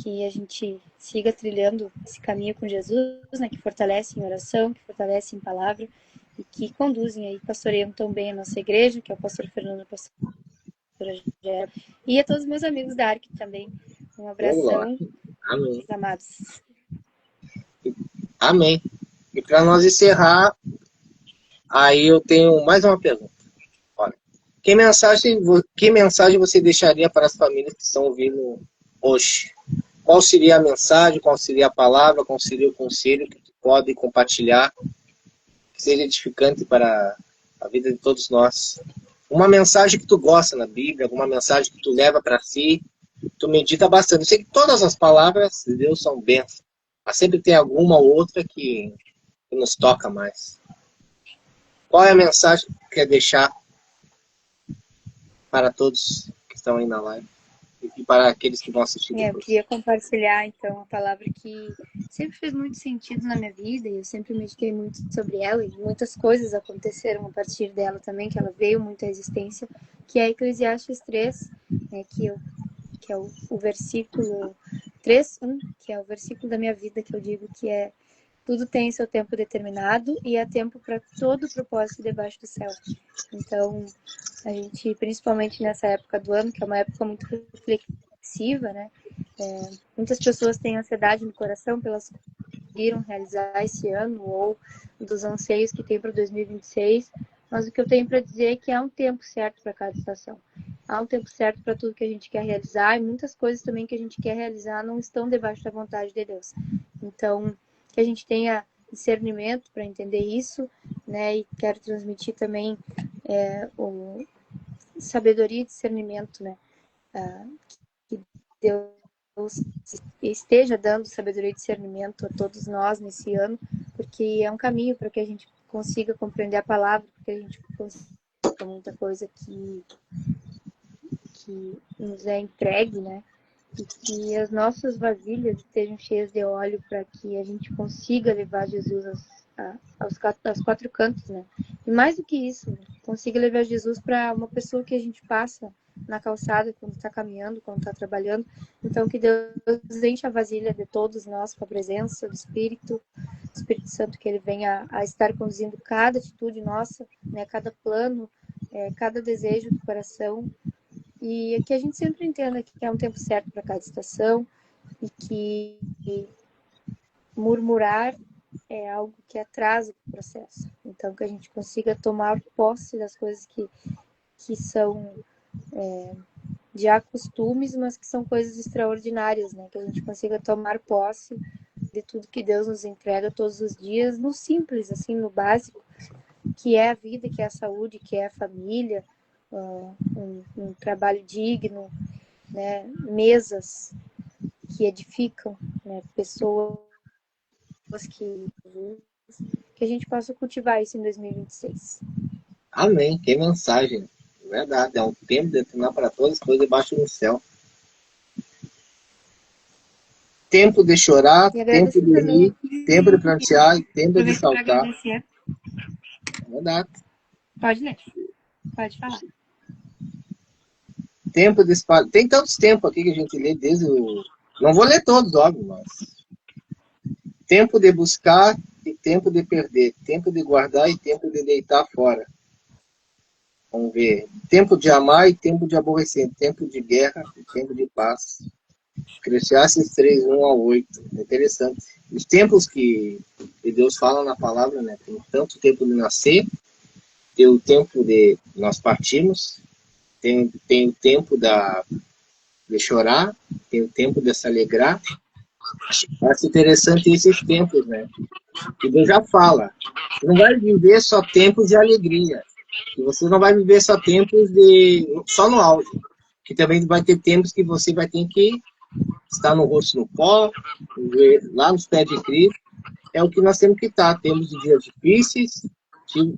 que a gente siga trilhando esse caminho com Jesus, né? Que fortalece em oração, que fortalece em palavra e que conduzem aí, pastoreiam tão bem a nossa igreja, que é o pastor Fernando, a pastora Gera, e a todos os meus amigos da Ark também. Um abração, amém, amados. Amém. E para nós encerrar, aí eu tenho mais uma pergunta. Olha, que mensagem você deixaria para as famílias que estão ouvindo hoje? Qual seria a mensagem, qual seria a palavra, qual seria o conselho que tu pode compartilhar, que seja edificante para a vida de todos nós? Uma mensagem que tu gosta na Bíblia, alguma mensagem que tu leva para si, tu medita bastante. Eu sei que todas as palavras de Deus são bênçãos, mas sempre tem alguma ou outra que nos toca mais. Qual é a mensagem que tu quer deixar para todos que estão aí na live? E para aqueles que vão assistir depois? Eu queria compartilhar, então, a palavra que sempre fez muito sentido na minha vida, e eu sempre meditei muito sobre ela, e muitas coisas aconteceram a partir dela também, que ela veio muito à existência, que é Eclesiastes 3, né, que é o versículo 3:1, que é o versículo da minha vida, que eu digo que é: tudo tem seu tempo determinado e há tempo para todo propósito debaixo do céu. Então, a gente, principalmente nessa época do ano, que é uma época muito reflexiva, né? Muitas pessoas têm ansiedade no coração pelas coisas que conseguiram realizar esse ano ou dos anseios que tem para 2026, mas o que eu tenho para dizer é que há um tempo certo para cada situação. Há um tempo certo para tudo que a gente quer realizar, e muitas coisas também que a gente quer realizar não estão debaixo da vontade de Deus. Então, que a gente tenha discernimento para entender isso, né? E quero transmitir também o sabedoria e discernimento, né? Que Deus esteja dando sabedoria e discernimento a todos nós nesse ano, porque é um caminho para que a gente consiga compreender a palavra, para que a gente consiga com muita coisa que nos é entregue, né? E que as nossas vasilhas estejam cheias de óleo para que a gente consiga levar Jesus aos quatro cantos, né? E mais do que isso, consiga levar Jesus para uma pessoa que a gente passa na calçada, quando está caminhando, quando está trabalhando. Então, que Deus enche a vasilha de todos nós com a presença do Espírito Santo, que Ele venha a estar conduzindo cada atitude nossa, né? Cada plano, cada desejo do coração. E que a gente sempre entenda que é um tempo certo para cada estação e que murmurar é algo que atrasa o processo. Então, que a gente consiga tomar posse das coisas que são já costumes, mas que são coisas extraordinárias, né? Que a gente consiga tomar posse de tudo que Deus nos entrega todos os dias, no simples, assim, no básico, que é a vida, que é a saúde, que é a família, um trabalho digno, né? Mesas que edificam, né? Pessoas que a gente possa cultivar isso em 2026. Amém. Que mensagem. Verdade. É um tempo de determinar para todas as coisas debaixo do céu. Tempo de chorar, tempo de rir, tempo de prantear e tempo de saltar. É Verdade. Pode ler. Pode falar. Tempo de espalhar. Tem tantos tempos aqui que a gente lê desde o... Não vou ler todos, óbvio, mas... Tempo de buscar e tempo de perder. Tempo de guardar e tempo de deitar fora. Vamos ver. Tempo de amar e tempo de aborrecer. Tempo de guerra e tempo de paz. Eclesiastes 3, 1 a 8. É interessante. Os tempos que Deus fala na palavra, né? Tem tanto tempo de nascer, tem o tempo de nós partirmos, tem o tempo de chorar, tem o tempo de se alegrar. Acho interessante esses tempos, né? E Deus já fala, você não vai viver só tempos de alegria, e você não vai viver só tempos só no auge, que também vai ter tempos que você vai ter que estar no rosto no pó, lá nos pés de Cristo. É o que nós temos que estar. Temos dias difíceis,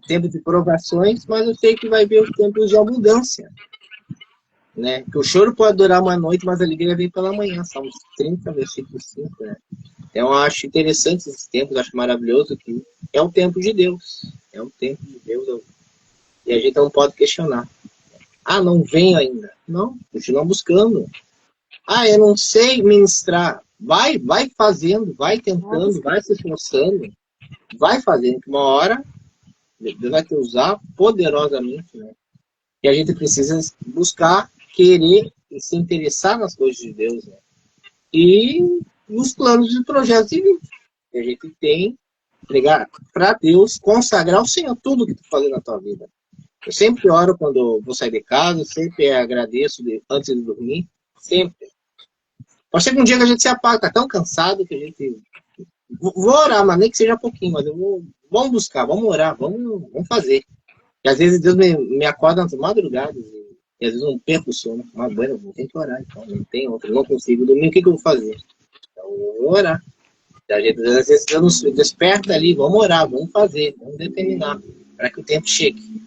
tempos de provações, mas eu sei que vai ver os tempos de abundância. Né? Que o choro pode durar uma noite, mas a alegria vem pela manhã. Salmos 30, versículo 5. Né? Então, eu acho interessante esses tempos, acho maravilhoso que é o tempo de Deus. É o tempo de Deus. E a gente não pode questionar. Ah, não venho ainda. Não, continua buscando. Ah, eu não sei ministrar. Vai fazendo, vai tentando, vai se esforçando, vai fazendo, que uma hora Deus vai te usar poderosamente, né? E a gente precisa buscar, querer e se interessar nas coisas de Deus, né? E nos planos e projetos de vida que a gente tem, entregar para Deus, consagrar ao Senhor tudo que tu fazendo na tua vida. Eu sempre oro quando vou sair de casa, sempre agradeço antes de dormir, sempre. Pode ser que um dia que a gente se apaga, tá tão cansado que a gente... Vou orar, mas nem que seja pouquinho, mas vamos buscar, vamos orar, vamos fazer. E às vezes Deus me acorda nas madrugadas, e às vezes eu não perco o sono. Mas, bueno, eu tenho que orar, então, não tem outra, não consigo dormir, o que eu vou fazer? Então, eu vou orar. E às vezes Deus nos desperta ali, vamos orar, vamos fazer, vamos determinar, para que o tempo chegue.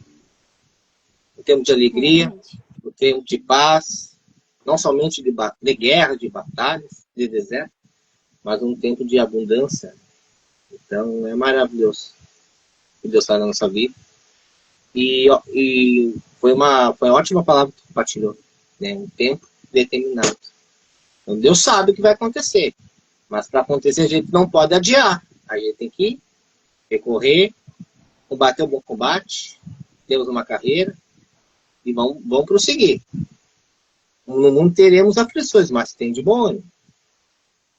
O tempo de alegria, o tempo de paz, não somente de guerra, de batalhas, de deserto, mas um tempo de abundância. Então, é maravilhoso o que Deus faz na nossa vida. E foi uma ótima palavra que tu compartilhou, né? Um tempo determinado. Então, Deus sabe o que vai acontecer, mas para acontecer a gente não pode adiar. A gente tem que recorrer, combater o bom combate, temos uma carreira e vamos prosseguir. Não teremos aflições, mas tem de bom ânimo.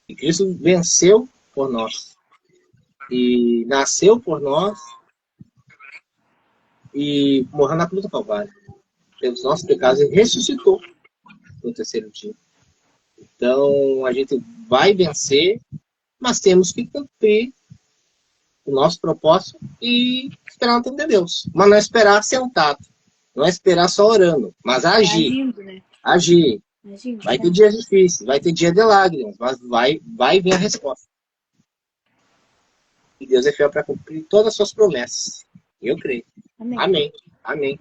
E Cristo venceu por nós. E nasceu por nós. E morreu na cruz do Calvário. Pelos nossos pecados, e ressuscitou no terceiro dia. Então, a gente vai vencer, mas temos que cumprir o nosso propósito e esperar no tempo de Deus. Mas não é esperar sentado. Não é esperar só orando, mas agir. Agindo, né? Agir. Agindo, Vai ter dias difíceis, vai ter dia de lágrimas, mas vai vir a resposta. E Deus é fiel para cumprir todas as suas promessas. Eu creio. Amém. Amém. Amém.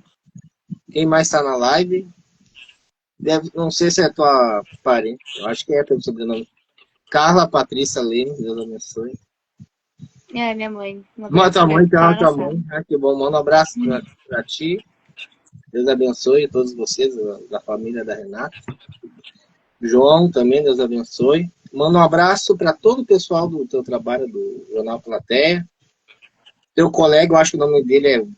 Quem mais está na live? Não sei se é tua parente. Eu acho que é pelo sobrenome. Carla Patrícia Lemos, Deus abençoe. É, minha mãe. Um Mas abraço tua pra mãe, então, ela na tua sala. mãe. Ah, que bom. Manda um abraço pra ti. Deus abençoe todos vocês, da família da Renata. João também, Deus abençoe. Manda um abraço para todo o pessoal do teu trabalho do Jornal Plateia. Teu colega, eu acho que o nome dele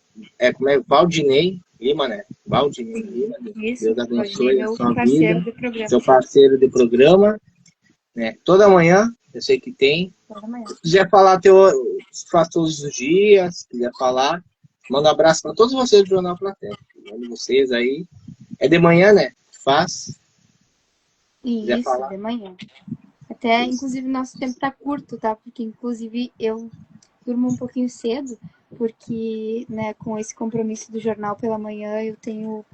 como é? Valdinei Lima, né? Valdinei Lima. Isso, Deus Valdinei, abençoe a meu sua parceiro vida. de programa. Seu parceiro de programa. Né? Toda manhã, eu sei que tem. Toda manhã. Se quiser falar, faz todos os dias. Se quiser falar, manda um abraço para todos vocês do Jornal Plateia. Mando vocês aí. É de manhã, né? Faz. Se quiser Isso, falar. de manhã. Até, Isso. inclusive, nosso tempo tá curto, tá? Porque, inclusive, eu durmo um pouquinho cedo, porque, né, com esse compromisso do jornal pela manhã, eu tenho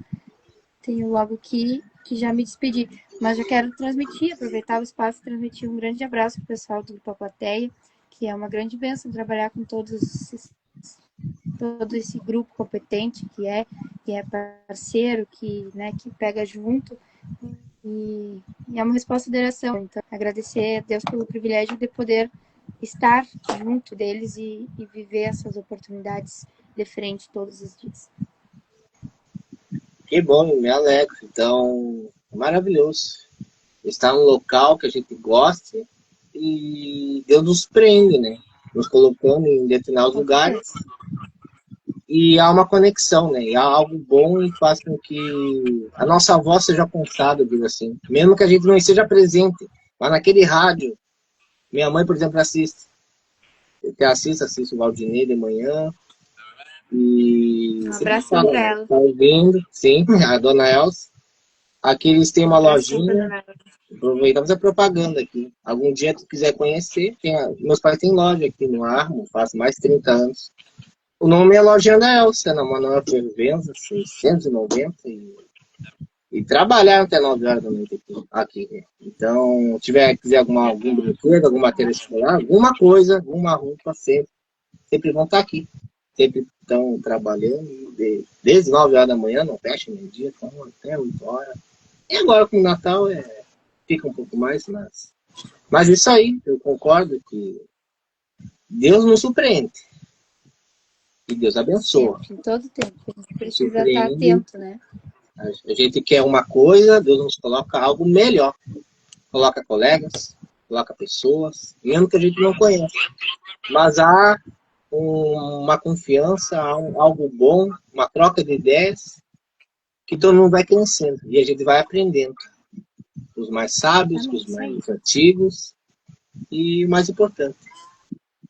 logo que já me despedir. Mas já quero transmitir, aproveitar o espaço e transmitir um grande abraço pro pessoal do Grupo Plateia, que é uma grande bênção trabalhar com todo esse grupo competente que é parceiro, né, que pega junto. E é uma responsabilização. Então, agradecer a Deus pelo privilégio de poder estar junto deles e viver essas oportunidades de frente todos os dias. Que bom, me alegro. Então, é maravilhoso. Estar num local que a gente gosta e Deus nos prende, né? Nos colocando em determinados Com lugares certeza. e há uma conexão, né? E há algo bom e faz com que a nossa voz seja alcançada, eu digo assim. Mesmo que a gente não esteja presente, mas naquele rádio. Minha mãe, por exemplo, assiste. Eu assisto o Valdinei de manhã. E Um sempre abração fala, para né? ela. Tá ouvindo, sim, a dona Elsa. Aqui eles têm Um uma abração para lojinha. dona Ela. Aproveitamos a propaganda aqui. Algum dia tu quiser conhecer, meus pais têm loja aqui no Armo, faz mais de 30 anos. O nome é Lojinha da Elsa, na Manuel Fervenza, 690, e trabalhar até 9 horas da noite aqui. Então, quiser algum brinquedo, algum material escolar, alguma coisa, alguma roupa, sempre vão estar aqui. Sempre estão trabalhando, desde 9 horas da manhã, não fecha meio-dia, então até 8 horas. E agora com o Natal fica um pouco mais, mas isso aí, eu concordo que Deus nos surpreende. E Deus abençoa. Sempre, em todo tempo. A gente Nos precisa estar surpreende. atento, né? A gente quer uma coisa, Deus nos coloca algo melhor. Coloca colegas, coloca pessoas, mesmo que a gente não conheça. Mas há uma confiança, há algo bom, uma troca de ideias, que todo mundo vai crescendo. E a gente vai aprendendo. Os mais sábios, Amém, os isso aí. mais antigos. E o mais importante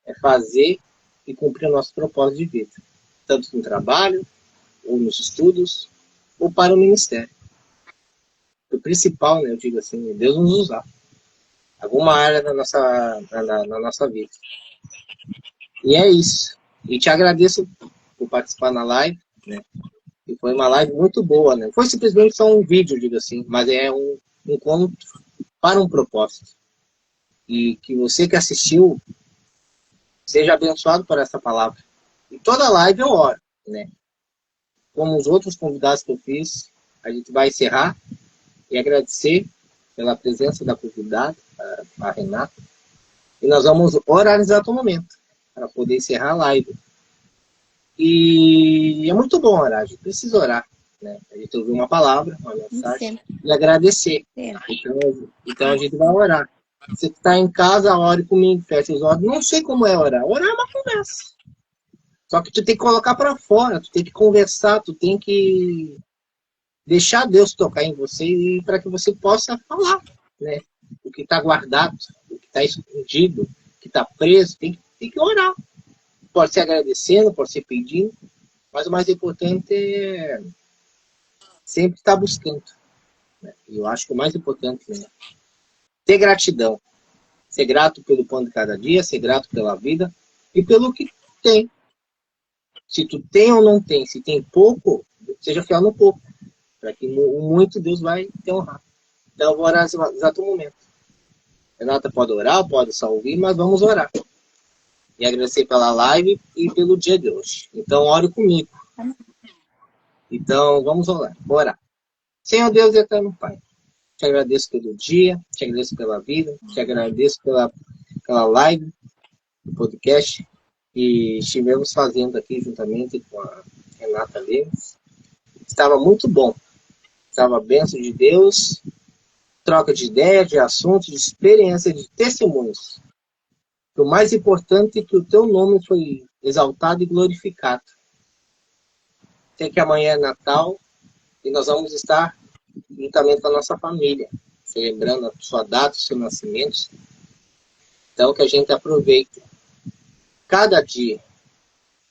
é fazer e cumprir o nosso propósito de vida. Tanto no trabalho, ou nos estudos, ou para o ministério. O principal, né, eu digo assim, é Deus nos usar. Alguma área na nossa vida. E é isso. E te agradeço por participar na live, né? E foi uma live muito boa, né? Foi simplesmente só um vídeo, digo assim, mas é um encontro para um propósito. E que você que assistiu seja abençoado por essa palavra. E toda live eu oro, né? Como os outros convidados que eu fiz, a gente vai encerrar e agradecer pela presença da convidada, a Renata. E nós vamos orar no exato momento, para poder encerrar a live. E é muito bom orar, a gente precisa orar. Né? A gente ouviu uma palavra, uma mensagem, Sempre, e agradecer. sempre. Então a gente vai orar. Você que está em casa, ore comigo, fecha os olhos. Não sei como é orar. Orar é uma conversa. Só que tu tem que colocar para fora, tu tem que conversar, tu tem que deixar Deus tocar em você e para que você possa falar, né? O que está guardado, o que está escondido, o que está preso, tem que orar. Pode ser agradecendo, pode ser pedindo, mas o mais importante é sempre estar buscando. Né? E eu acho que o mais importante é ter gratidão. Ser grato pelo pão de cada dia, ser grato pela vida e pelo que tem. Se tu tem ou não tem, se tem pouco, seja fiel no pouco. Para que o muito Deus vai te honrar. Então eu vou orar nesse exato momento. Renata pode orar, pode só ouvir, mas vamos orar. E agradecer pela live e pelo dia de hoje. Então ore comigo. Então, vamos orar. Senhor Deus e eterno Pai, te agradeço pelo dia, te agradeço pela vida, te agradeço pela live, do podcast, que estivemos fazendo aqui juntamente com a Renata Lemos. Estava muito bom. Estava a bênção de Deus, troca de ideias, de assuntos, de experiência, de testemunhos. O mais importante é que o teu nome foi exaltado e glorificado. Sei que amanhã é Natal e nós vamos estar juntamente com a nossa família, celebrando a sua data, o seu nascimento. Então, que a gente aproveite cada dia.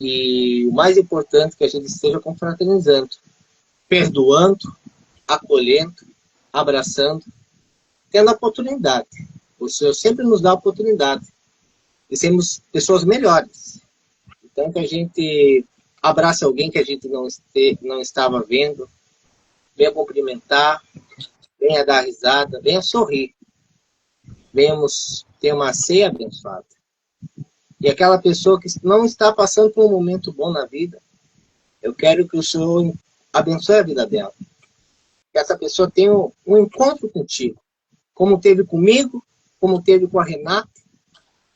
E o mais importante é que a gente esteja confraternizando, perdoando, acolhendo, abraçando, tendo a oportunidade. O Senhor sempre nos dá a oportunidade de sermos pessoas melhores. Então, que a gente abrace alguém que a gente não estava vendo, venha cumprimentar, venha dar risada, venha sorrir. Venhamos ter uma ceia abençoada. E aquela pessoa que não está passando por um momento bom na vida, eu quero que o Senhor abençoe a vida dela. Que essa pessoa tenha um encontro contigo, como teve comigo, como teve com a Renata.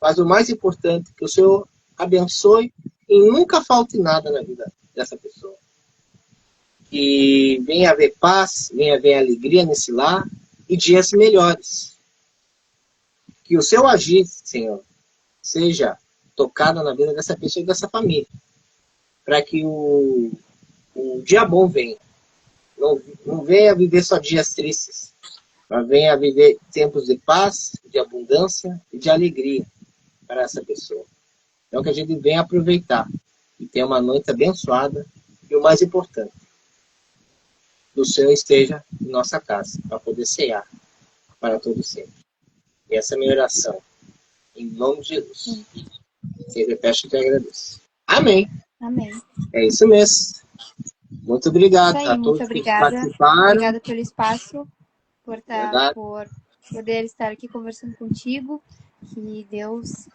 Mas o mais importante, que o Senhor abençoe e nunca falte nada na vida dessa pessoa. E venha haver paz, venha haver alegria nesse lar e dias melhores. Que o seu agir, Senhor, seja tocado na vida dessa pessoa e dessa família. Para que o dia bom venha. Não venha viver só dias tristes, mas venha viver tempos de paz, de abundância e de alegria para essa pessoa. Então que a gente venha aproveitar e tenha uma noite abençoada e o mais importante, que o Senhor esteja em nossa casa para poder cear para todo sempre. E essa é a minha oração. Em nome de Jesus. Sempre peço e te agradeço. Amém. Amém. É isso mesmo. Muito obrigado Isso aí, a muito todos obrigada. que participaram. Obrigada pelo espaço, por poder estar aqui conversando contigo. Que Deus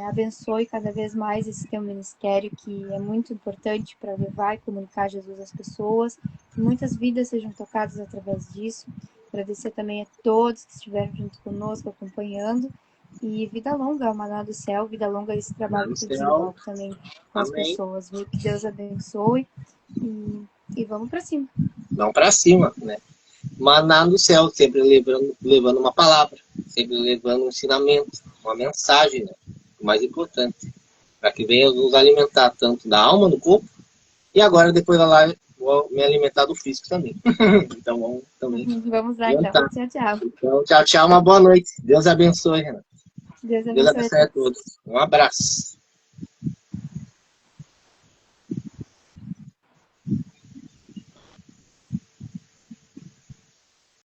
abençoe cada vez mais esse teu ministério, que é muito importante para levar e comunicar Jesus às pessoas. Que muitas vidas sejam tocadas através disso. Agradecer também a todos que estiveram junto conosco, acompanhando. E vida longa, Maná do Céu, vida longa esse trabalho que tu desenvolve também com as pessoas. Viu? Que Deus abençoe e vamos para cima. Vamos para cima, né? Maná do Céu, sempre levando uma palavra, sempre levando um ensinamento, uma mensagem, né? O mais importante, para que venha nos alimentar tanto da alma, do corpo, e agora, depois da live, vou me alimentar do físico também. Então, vamos também. Vamos lá, então. Tchau, tchau. Então, tchau, tchau, uma boa noite. Deus abençoe, Renata. Deus abençoe a todos. Um abraço.